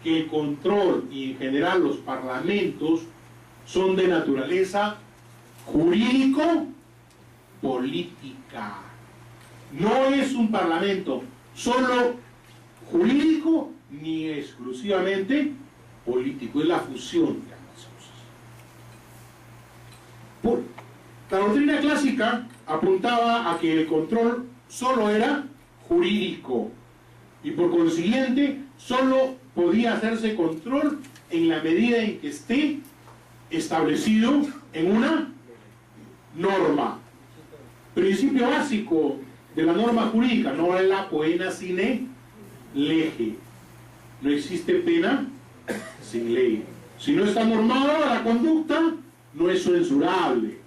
que el control y en general los parlamentos son de naturaleza jurídico-política. No es un parlamento solo jurídico ni exclusivamente político, es la fusión de ambas cosas. La doctrina clásica apuntaba a que el control solo era jurídico y por consiguiente solo podía hacerse control en la medida en que esté establecido en una norma. Principio básico de la norma jurídica: no es la pena sine lege. No existe pena sin ley. Si no está normada la conducta, no es censurable.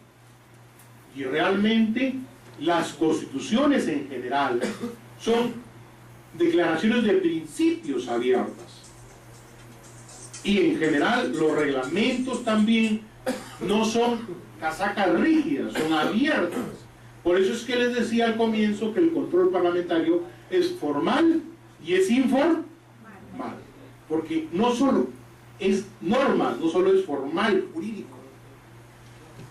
Y realmente las constituciones en general son declaraciones de principios abiertas. Y en general los reglamentos también no son casacas rígidas, son abiertas. Por eso es que les decía al comienzo que el control parlamentario es formal y es informal. Porque no solo es norma, no solo es formal, jurídico.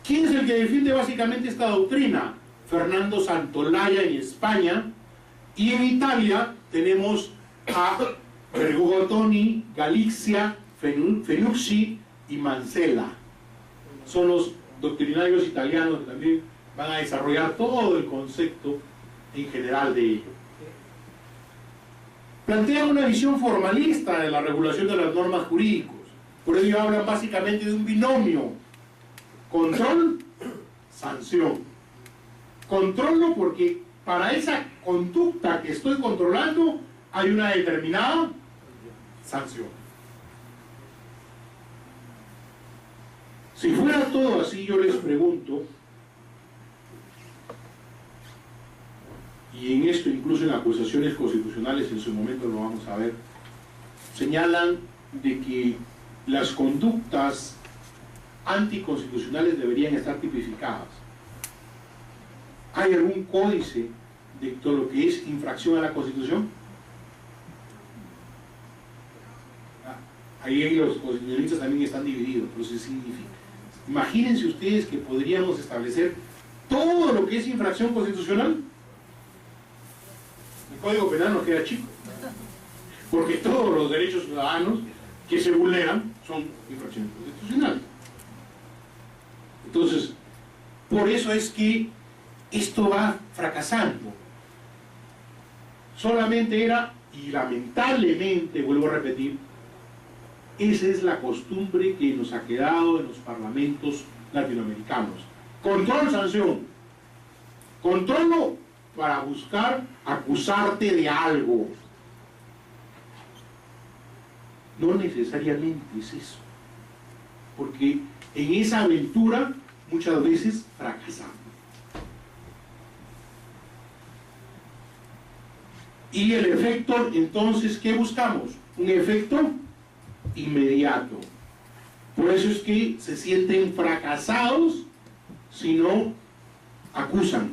¿Quién es el que defiende básicamente esta doctrina? Fernando Santolaya en España, y en Italia tenemos a Bergottoni, Galizia, Fenucci y Mansella. Son los doctrinarios italianos que también van a desarrollar todo el concepto en general de ello. Plantean una visión formalista de la regulación de las normas jurídicas. Por ello hablan básicamente de un binomio: control, sanción. Controlo porque para esa conducta que estoy controlando hay una determinada sanción. Si fuera todo así, yo les pregunto, y en esto incluso en acusaciones constitucionales en su momento lo vamos a ver, señalan de que las conductas anticonstitucionales deberían estar tipificadas. ¿Hay algún códice de todo lo que es infracción a la Constitución? Ahí los constitucionalistas también están divididos. Entonces significa, imagínense ustedes que podríamos establecer todo lo que es infracción constitucional. El Código Penal nos queda chico, porque todos los derechos ciudadanos que se vulneran son infracciones constitucionales. Entonces, por eso es que esto va fracasando. Solamente era, y lamentablemente, vuelvo a repetir, esa es la costumbre que nos ha quedado en los parlamentos latinoamericanos. Control, sanción. Controlo para buscar acusarte de algo. No necesariamente es eso, porque en esa aventura muchas veces fracasamos. Y el efecto, entonces, ¿qué buscamos? Un efecto inmediato. Por eso es que se sienten fracasados si no acusan,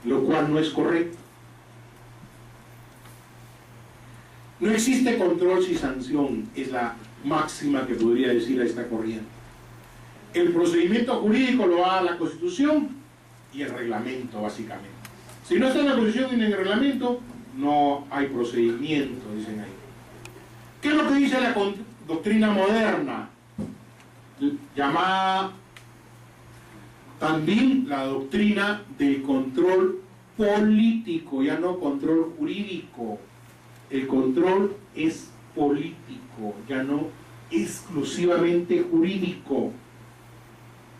lo cual no es correcto. No existe control sin sanción, es la máxima que podría decir a esta corriente. El procedimiento jurídico lo da la Constitución y el reglamento, básicamente. Si no está en la Constitución y en el reglamento, no hay procedimiento, dicen ahí. ¿Qué es lo que dice la doctrina moderna? Llamada también la doctrina del control político, ya no control jurídico. El control es político, ya no exclusivamente jurídico.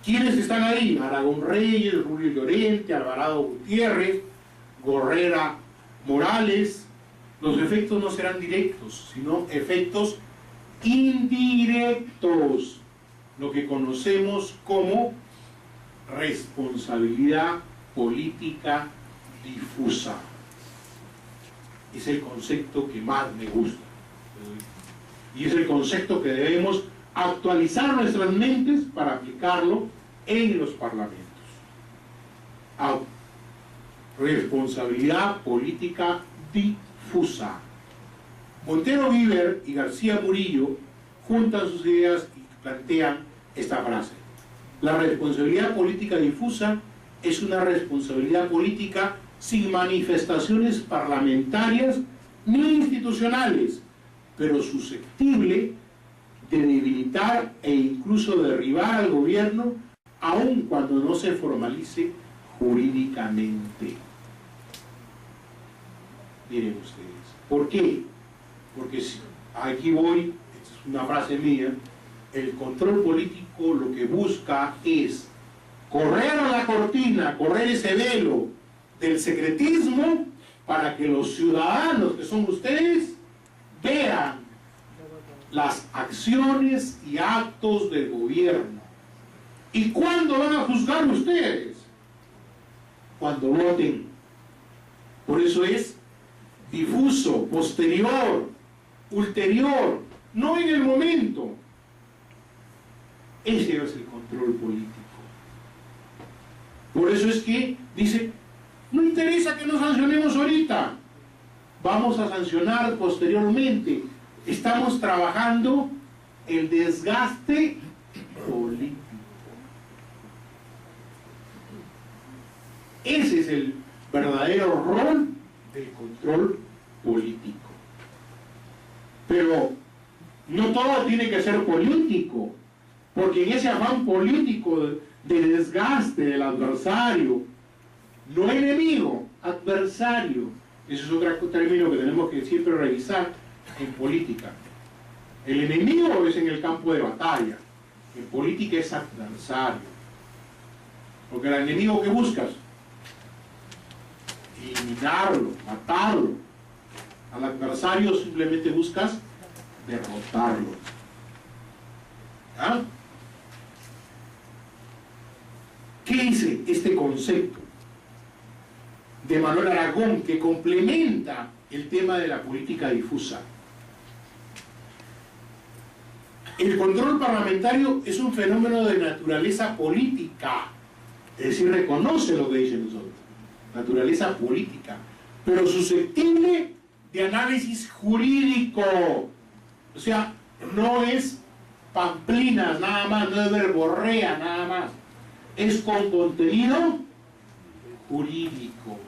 ¿Quiénes están ahí? Aragón Reyes, Rubio Llorente, Alvarado Gutiérrez, Gorrera Morales. Los efectos no serán directos, sino efectos indirectos, lo que conocemos como responsabilidad política difusa. Es el concepto que más me gusta y es el concepto que debemos actualizar nuestras mentes para aplicarlo en los parlamentos. Responsabilidad política difusa. Montero Viver y García Murillo juntan sus ideas y plantean esta frase: la responsabilidad política difusa es una responsabilidad política sin manifestaciones parlamentarias ni institucionales, pero susceptible de debilitar e incluso derribar al gobierno, aun cuando no se formalice jurídicamente. Miren ustedes, ¿por qué? Porque si, aquí voy, esta es una frase mía, el control político lo que busca es correr a la cortina, correr ese velo del secretismo para que los ciudadanos, que son ustedes, vean las acciones y actos del gobierno. ¿Y cuándo van a juzgar ustedes? Cuando voten. Por eso es difuso, posterior, ulterior, no en el momento. Ese es el control político. Por eso es que dice, no interesa que nos sancionemos ahorita, vamos a sancionar posteriormente. Estamos trabajando el desgaste político. Ese es el verdadero rol del control político. Pero no todo tiene que ser político, porque en ese afán político de desgaste del adversario, no enemigo, adversario, eso es otro término que tenemos que siempre revisar en política. El enemigo es en el campo de batalla, en política es adversario, porque el enemigo que buscas, eliminarlo, matarlo. Al adversario simplemente buscas derrotarlo. ¿Ah? ¿Qué dice este concepto de Manuel Aragón que complementa el tema de la política difusa? El control parlamentario es un fenómeno de naturaleza política, es decir, reconoce lo que dicen nosotros, naturaleza política, pero susceptible de análisis jurídico. O sea, no es pamplinas nada más, no es verborrea nada más, es con contenido jurídico.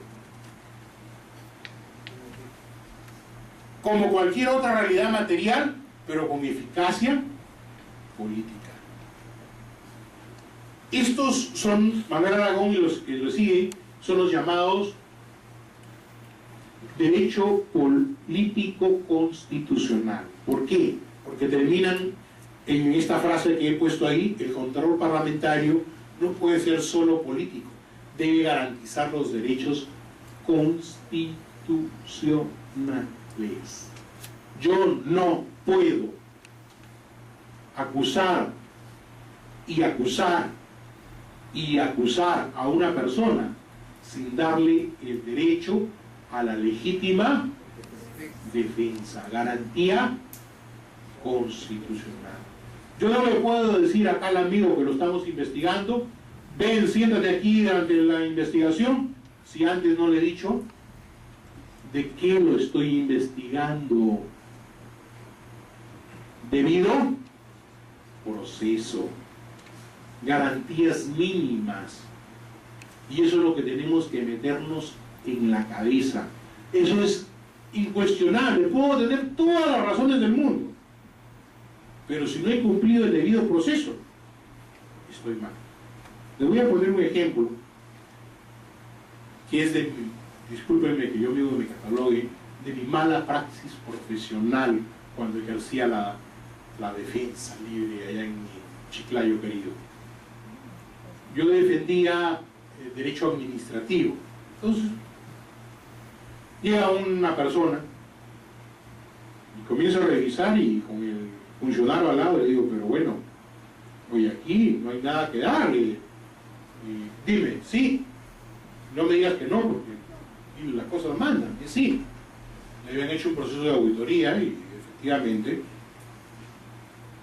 Como cualquier otra realidad material, pero con eficacia política. Estos son, Manuel Aragón y los que lo siguen, son los llamados derecho político constitucional. ¿Por qué? Porque terminan en esta frase que he puesto ahí: el control parlamentario no puede ser solo político, debe garantizar los derechos constitucionales. Yo no puedo acusar y acusar y acusar a una persona sin darle el derecho a la legítima defensa, garantía constitucional. Yo no le puedo decir acá al amigo que lo estamos investigando: ven, siéntate aquí durante la investigación, si antes no le he dicho de qué lo estoy investigando. Debido proceso, garantías mínimas, y eso es lo que tenemos que meternos en la cabeza. Eso es incuestionable. Puedo tener todas las razones del mundo, pero si no he cumplido el debido proceso, estoy mal. Les voy a poner un ejemplo. que es discúlpenme que yo mismo me catalogue, de mi mala praxis profesional cuando ejercía la defensa libre allá en mi Chiclayo querido. Yo defendía el derecho administrativo. Entonces, llega una persona y comienza a revisar, y con el funcionario al lado le digo, pero bueno, oye, aquí no hay nada que darle. Dime, sí. No me digas que no, porque las cosas mandan. Y sí, le habían hecho un proceso de auditoría y efectivamente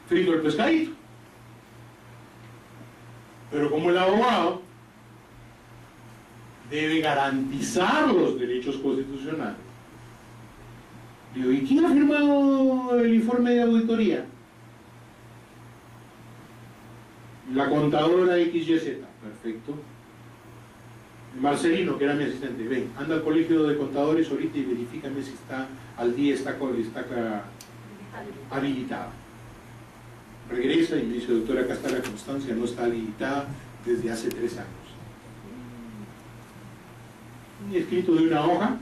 frito el pescadito. Pero como el abogado debe garantizar los derechos constitucionales, digo, ¿y quién ha firmado el informe de auditoría? La contadora XYZ. Perfecto. Marcelino, que era mi asistente, ven, anda al colegio de contadores ahorita y verifícame si está al día, está habilitada. Regresa y me dice, doctora, acá está la constancia, no está habilitada desde hace 3 años. Un escrito de una hoja,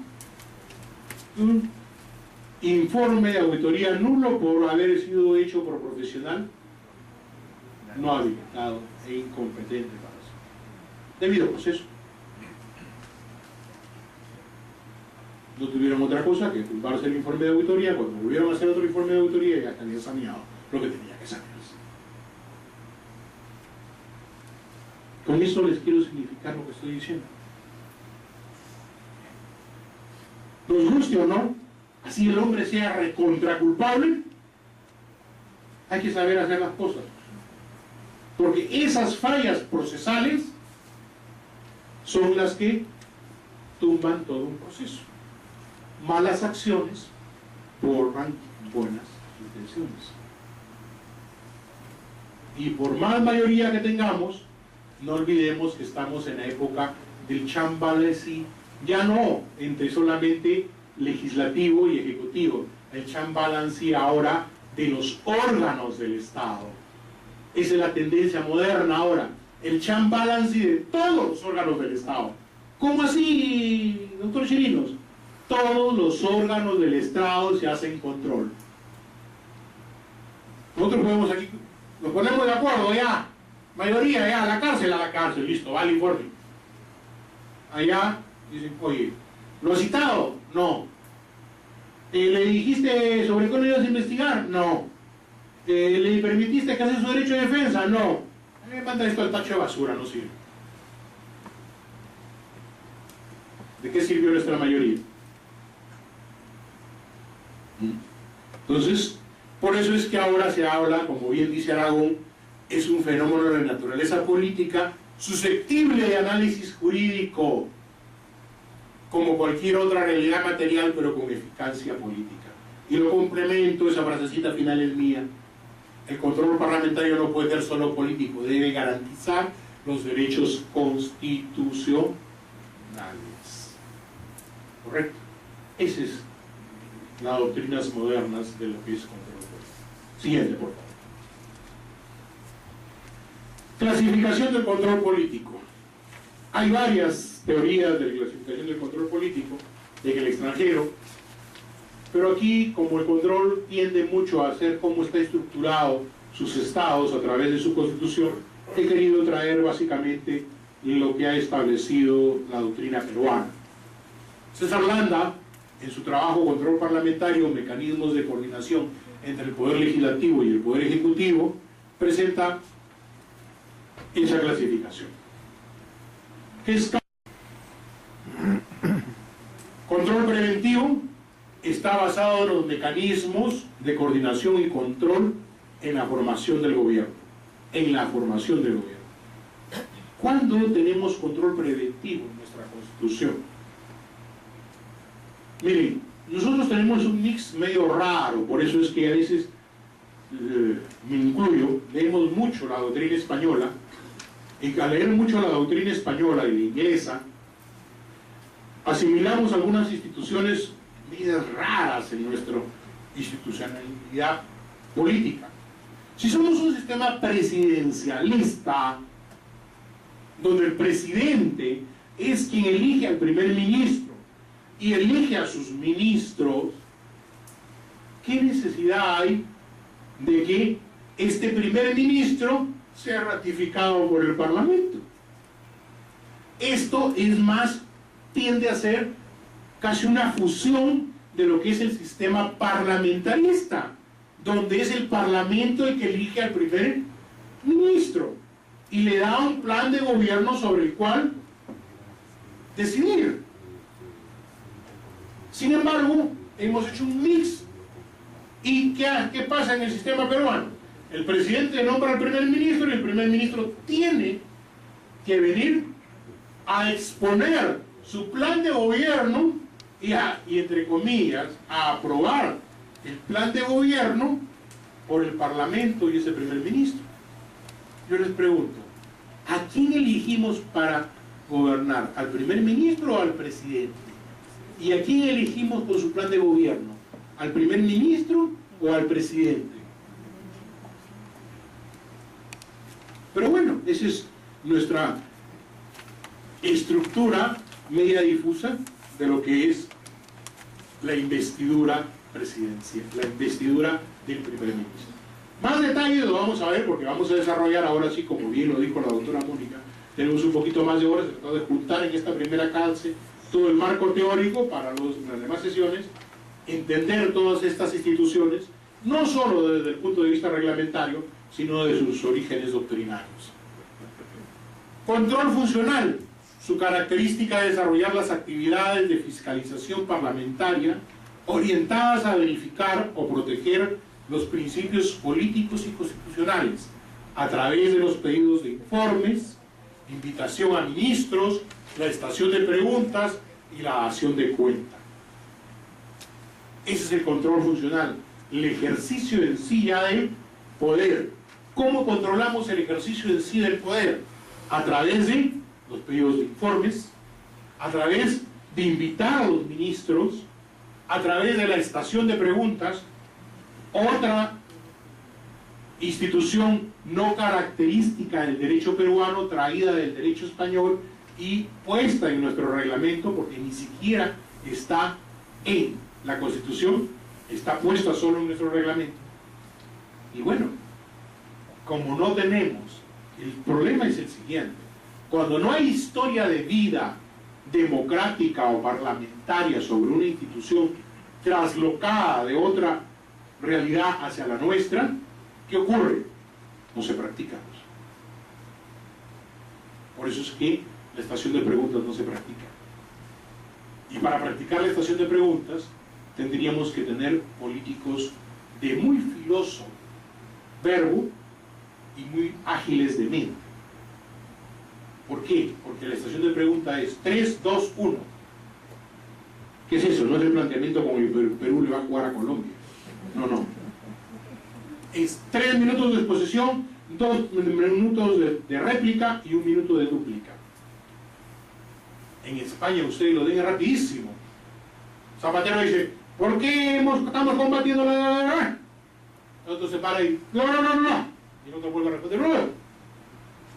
un informe de auditoría nulo por haber sido hecho por profesional no habilitado e incompetente para eso. Debido proceso. No tuvieron otra cosa que tumbarse el informe de auditoría. Cuando volvieron a hacer otro informe de auditoría ya habían saneado lo que tenía que sanearse. Con eso les quiero significar lo que estoy diciendo. Nos guste o no, así el hombre sea recontraculpable, hay que saber hacer las cosas. Porque esas fallas procesales son las que tumban todo un proceso. Malas acciones borran buenas intenciones. Y por más mayoría que tengamos, no olvidemos que estamos en la época del chambalancing, ya no entre solamente legislativo y ejecutivo, el chambalancing ahora de los órganos del Estado. Esa es la tendencia moderna ahora, el chambalancing de todos los órganos del Estado. ¿Cómo así, doctor Chirinos? Todos los órganos del Estado se hacen control. Nosotros podemos aquí, nos ponemos de acuerdo ya, mayoría ya, a la cárcel, listo, va el informe. Allá dicen, oye, ¿lo has citado? No. ¿Le dijiste sobre qué lo ibas a investigar? No. ¿Le permitiste ejercer su derecho de defensa? No. Manda esto al tacho de basura, no sirve. ¿De qué sirvió nuestra mayoría? Entonces, por eso es que ahora se habla, como bien dice Aragón, es un fenómeno de naturaleza política susceptible de análisis jurídico, como cualquier otra realidad material, pero con eficacia política. Y lo complemento, esa frasecita final es mía: el control parlamentario no puede ser solo político, debe garantizar los derechos constitucionales. ¿Correcto? Esas es las doctrinas modernas de lo que es control político. Siguiente, por favor. Clasificación del control político. Hay varias teorías de clasificación del control político en el extranjero, pero aquí, como el control tiende mucho a ser cómo está estructurado sus estados a través de su constitución, he querido traer básicamente lo que ha establecido la doctrina peruana. César Landa, en su trabajo Control Parlamentario, Mecanismos de Coordinación entre el Poder Legislativo y el Poder Ejecutivo, presenta esa clasificación. ¿Qué es? Control preventivo está basado en los mecanismos de coordinación y control en la formación del gobierno. ¿Cuándo tenemos control preventivo en nuestra Constitución? Miren, nosotros tenemos un mix medio raro, por eso es que a veces me incluyo, leemos mucho la doctrina española, y al leer mucho la doctrina española y la inglesa, asimilamos algunas instituciones medidas raras en nuestra institucionalidad política. Si somos un sistema presidencialista, donde el presidente es quien elige al primer ministro y elige a sus ministros, ¿qué necesidad hay de que este primer ministro sea ratificado por el Parlamento? Esto es más, tiende a ser casi una fusión de lo que es el sistema parlamentarista, donde es el Parlamento el que elige al primer ministro y le da un plan de gobierno sobre el cual decidir. Sin embargo, hemos hecho un mix. ¿Y qué pasa en el sistema peruano? El presidente nombra al primer ministro y el primer ministro tiene que venir a exponer su plan de gobierno y entre comillas, a aprobar el plan de gobierno por el Parlamento y ese primer ministro. Yo les pregunto, ¿a quién elegimos para gobernar? ¿Al primer ministro o al presidente? ¿Y a quién elegimos por su plan de gobierno? ¿Al primer ministro o al presidente? Pero bueno, esa es nuestra estructura media difusa de lo que es la investidura presidencial, la investidura del primer ministro. Más detalles lo vamos a ver porque vamos a desarrollar ahora sí, como bien lo dijo la doctora Mónica, tenemos un poquito más de horas, tratando de juntar en esta primera clase todo el marco teórico para las demás sesiones, entender todas estas instituciones, no solo desde el punto de vista reglamentario, sino de sus orígenes doctrinarios. Control funcional. Su característica es desarrollar las actividades de fiscalización parlamentaria orientadas a verificar o proteger los principios políticos y constitucionales a través de los pedidos de informes, invitación a ministros, la estación de preguntas y la dación de cuenta. Ese es el control funcional, el ejercicio en sí ya del poder. ¿Cómo controlamos el ejercicio en sí del poder? A través de los pedidos de informes, a través de invitar a los ministros, a través de la estación de preguntas, otra institución no característica del derecho peruano, traída del derecho español y puesta en nuestro reglamento, porque ni siquiera está en la Constitución, está puesta solo en nuestro reglamento. Y bueno, como no tenemos, el problema es el siguiente: cuando no hay historia de vida democrática o parlamentaria sobre una institución traslocada de otra realidad hacia la nuestra, ¿qué ocurre? No se practica. Por eso es que la estación de preguntas no se practica. Y para practicar la estación de preguntas tendríamos que tener políticos de muy filoso verbo y muy ágiles de mente. ¿Por qué? Porque la estación de pregunta es 3, 2, 1. ¿Qué es eso? No es el planteamiento como el Perú le va a jugar a Colombia. No, no. Es 3 minutos de exposición, 2 minutos de réplica y 1 minuto de dúplica. En España ustedes lo den rapidísimo. Zapatero dice, ¿por qué estamos combatiendo la...? El otro se para y... No. Y el otro vuelve a responder luego.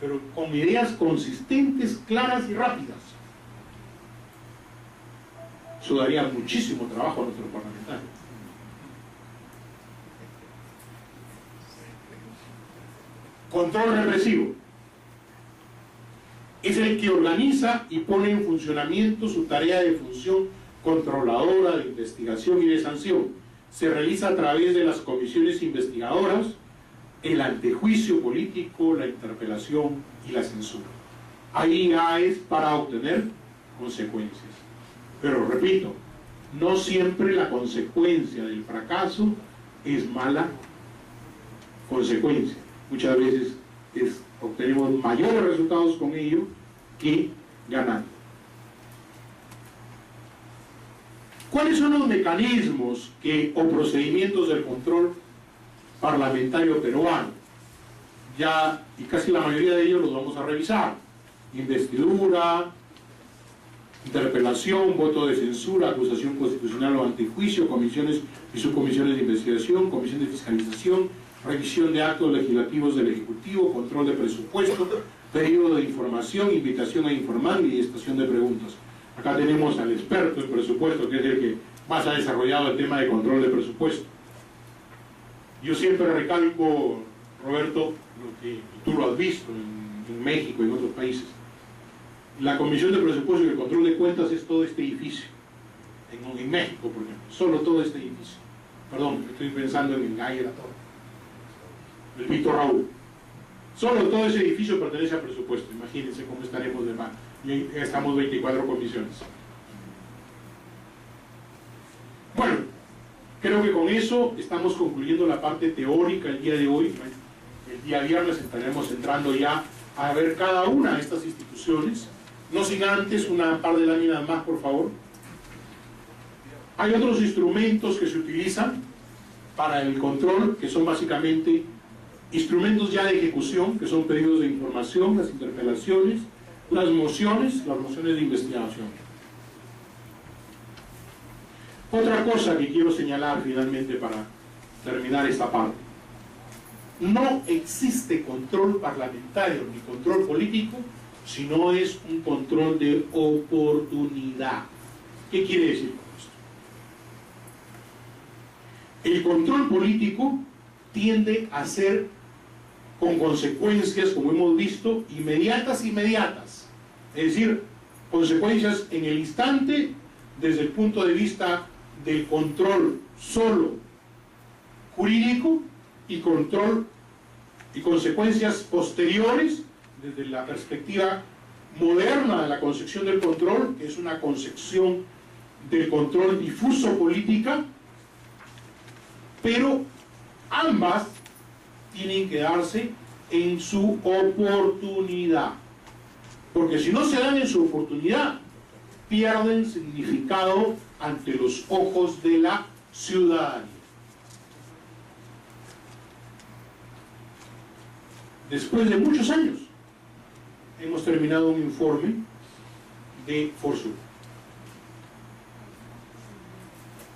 Pero con ideas consistentes, claras y rápidas. Eso daría muchísimo trabajo a nuestros parlamentarios. Control represivo. Es el que organiza y pone en funcionamiento su tarea de función controladora, de investigación y de sanción. Se realiza a través de las comisiones investigadoras, el antejuicio político, la interpelación y la censura. Ahí ya es para obtener consecuencias. Pero repito, no siempre la consecuencia del fracaso es mala consecuencia. Muchas veces obtenemos mayores resultados con ello que ganando. ¿Cuáles son los mecanismos o procedimientos del control parlamentario peruano? Ya, y casi la mayoría de ellos los vamos a revisar. Investidura, interpelación, voto de censura, acusación constitucional o antejuicio, comisiones y subcomisiones de investigación, comisión de fiscalización, revisión de actos legislativos del Ejecutivo, control de presupuesto, periodo de información, invitación a informar y estación de preguntas. Acá tenemos al experto en presupuesto, que es el que más ha desarrollado el tema de control de presupuesto. Yo siempre recalco, Roberto, lo que tú lo has visto en México y en otros países. La Comisión de Presupuesto y el Control de Cuentas es todo este edificio. En México, por ejemplo, solo todo este edificio. Perdón, estoy pensando en el Gallo de la Torre, el Víctor Raúl. Solo todo ese edificio pertenece al presupuesto. Imagínense cómo estaremos de mal. Y estamos 24 comisiones. Bueno, creo que con eso estamos concluyendo la parte teórica el día de hoy. El día viernes estaremos entrando ya a ver cada una de estas instituciones. No sin antes una par de láminas más, por favor. Hay otros instrumentos que se utilizan para el control, que son básicamente instrumentos ya de ejecución, que son pedidos de información, las interpelaciones, las mociones de investigación. Otra cosa que quiero señalar finalmente para terminar esta parte. No existe control parlamentario ni control político si no es un control de oportunidad. ¿Qué quiere decir con esto? El control político tiende a ser con consecuencias, como hemos visto, inmediatas. Es decir, consecuencias en el instante desde el punto de vista del control solo jurídico y control y consecuencias posteriores desde la perspectiva moderna de la concepción del control, que es una concepción del control difuso política, pero ambas tienen que darse en su oportunidad, porque si no se dan en su oportunidad, pierden significado ante los ojos de la ciudadanía. Después de muchos años, hemos terminado un informe de Forsur.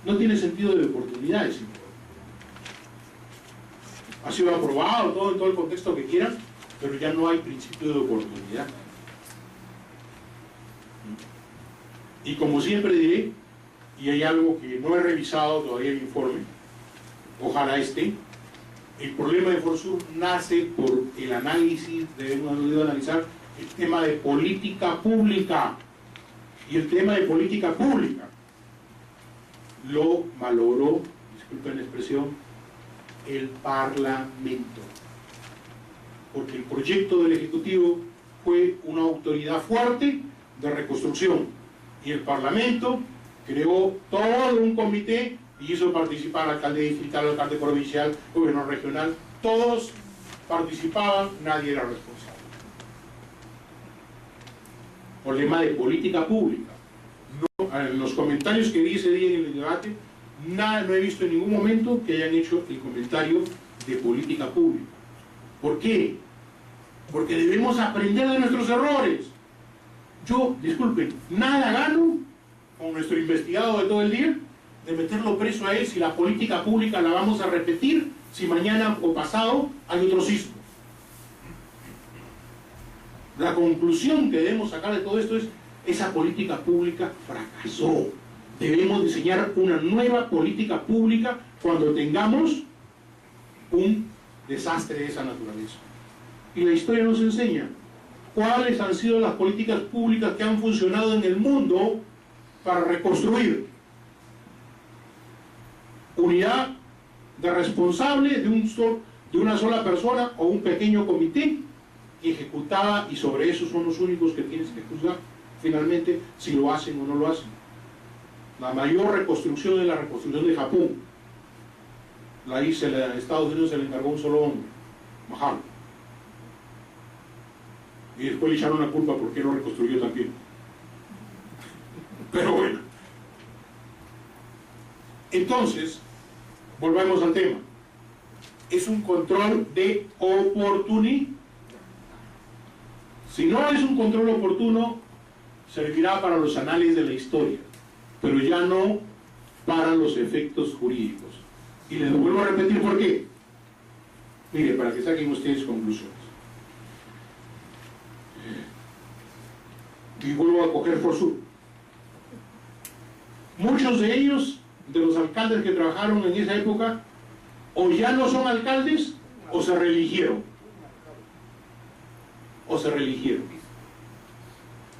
No tiene sentido de oportunidad ese informe. Ha sido aprobado en todo el contexto que quieran, pero ya no hay principio de oportunidad. Y como siempre diré, y hay algo que no he revisado todavía el informe, ojalá esté, el problema de Forsur nace por el análisis, debemos analizar el tema de política pública. Y el tema de política pública lo malogró, disculpen la expresión, el Parlamento. Porque el proyecto del Ejecutivo fue una autoridad fuerte de reconstrucción. Y el Parlamento creó todo un comité y hizo participar al alcalde distrital, al alcalde provincial, gobierno regional. Todos participaban, nadie era responsable. Problema de política pública. No, en los comentarios que vi ese día en el debate, no he visto en ningún momento que hayan hecho el comentario de política pública. ¿Por qué? Porque debemos aprender de nuestros errores. Yo, disculpen, nada gano con nuestro investigado de todo el día de meterlo preso a él si la política pública la vamos a repetir si mañana o pasado hay otro sismo. La conclusión que debemos sacar de todo esto es: esa política pública fracasó. Debemos diseñar una nueva política pública cuando tengamos un desastre de esa naturaleza. Y la historia nos enseña cuáles han sido las políticas públicas que han funcionado en el mundo para reconstruir. Unidad de responsable de una sola persona o un pequeño comité que ejecutaba, y sobre eso son los únicos que tienes que juzgar finalmente si lo hacen o no lo hacen. La mayor reconstrucción es la reconstrucción de Japón. La hizo Estados Unidos, se le encargó un solo hombre, Mahal. Y después le echaron la culpa porque no reconstruyó también. Pero bueno. Entonces, volvemos al tema. Es un control de oportunidad. Si no es un control oportuno, servirá para los anales de la historia, pero ya no para los efectos jurídicos. Y les vuelvo a repetir por qué. Mire, para que saquen ustedes conclusiones. Y vuelvo a coger Forsur. Muchos de ellos, de los alcaldes que trabajaron en esa época, o ya no son alcaldes, o se reeligieron.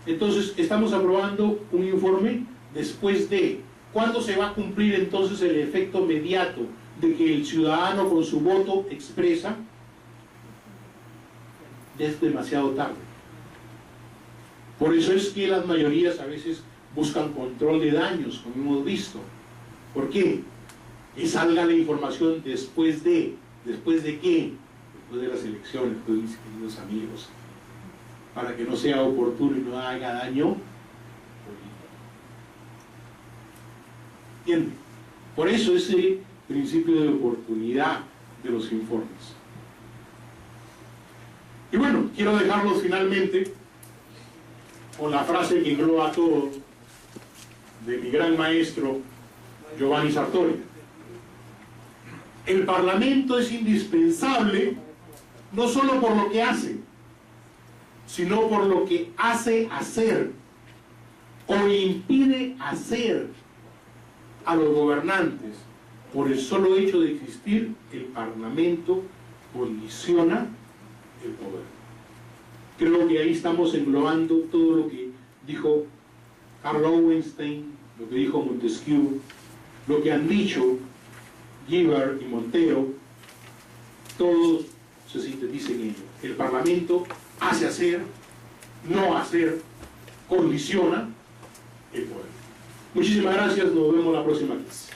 Entonces, estamos aprobando un informe después de cuándo se va a cumplir entonces el efecto mediato de que el ciudadano con su voto expresa. Ya es demasiado tarde. Por eso es que las mayorías a veces buscan control de daños, como hemos visto. ¿Por qué? Que salga la información después de qué? Después de las elecciones, pues, mis queridos amigos, para que no sea oportuno y no haga daño. ¿Entiende? Por eso ese principio de oportunidad de los informes. Y bueno, quiero dejarlos finalmente con la frase que engloba todo de mi gran maestro Giovanni Sartori. El Parlamento es indispensable no solo por lo que hace, sino por lo que hace hacer o impide hacer a los gobernantes. Por el solo hecho de existir, el Parlamento condiciona el poder. Creo que ahí estamos englobando todo lo que dijo Karl Lowenstein, lo que dijo Montesquieu, lo que han dicho Guibert y Montero. Todo se sintetiza en ello. El Parlamento hace hacer, no hacer, condiciona el poder. Muchísimas gracias, nos vemos la próxima clase.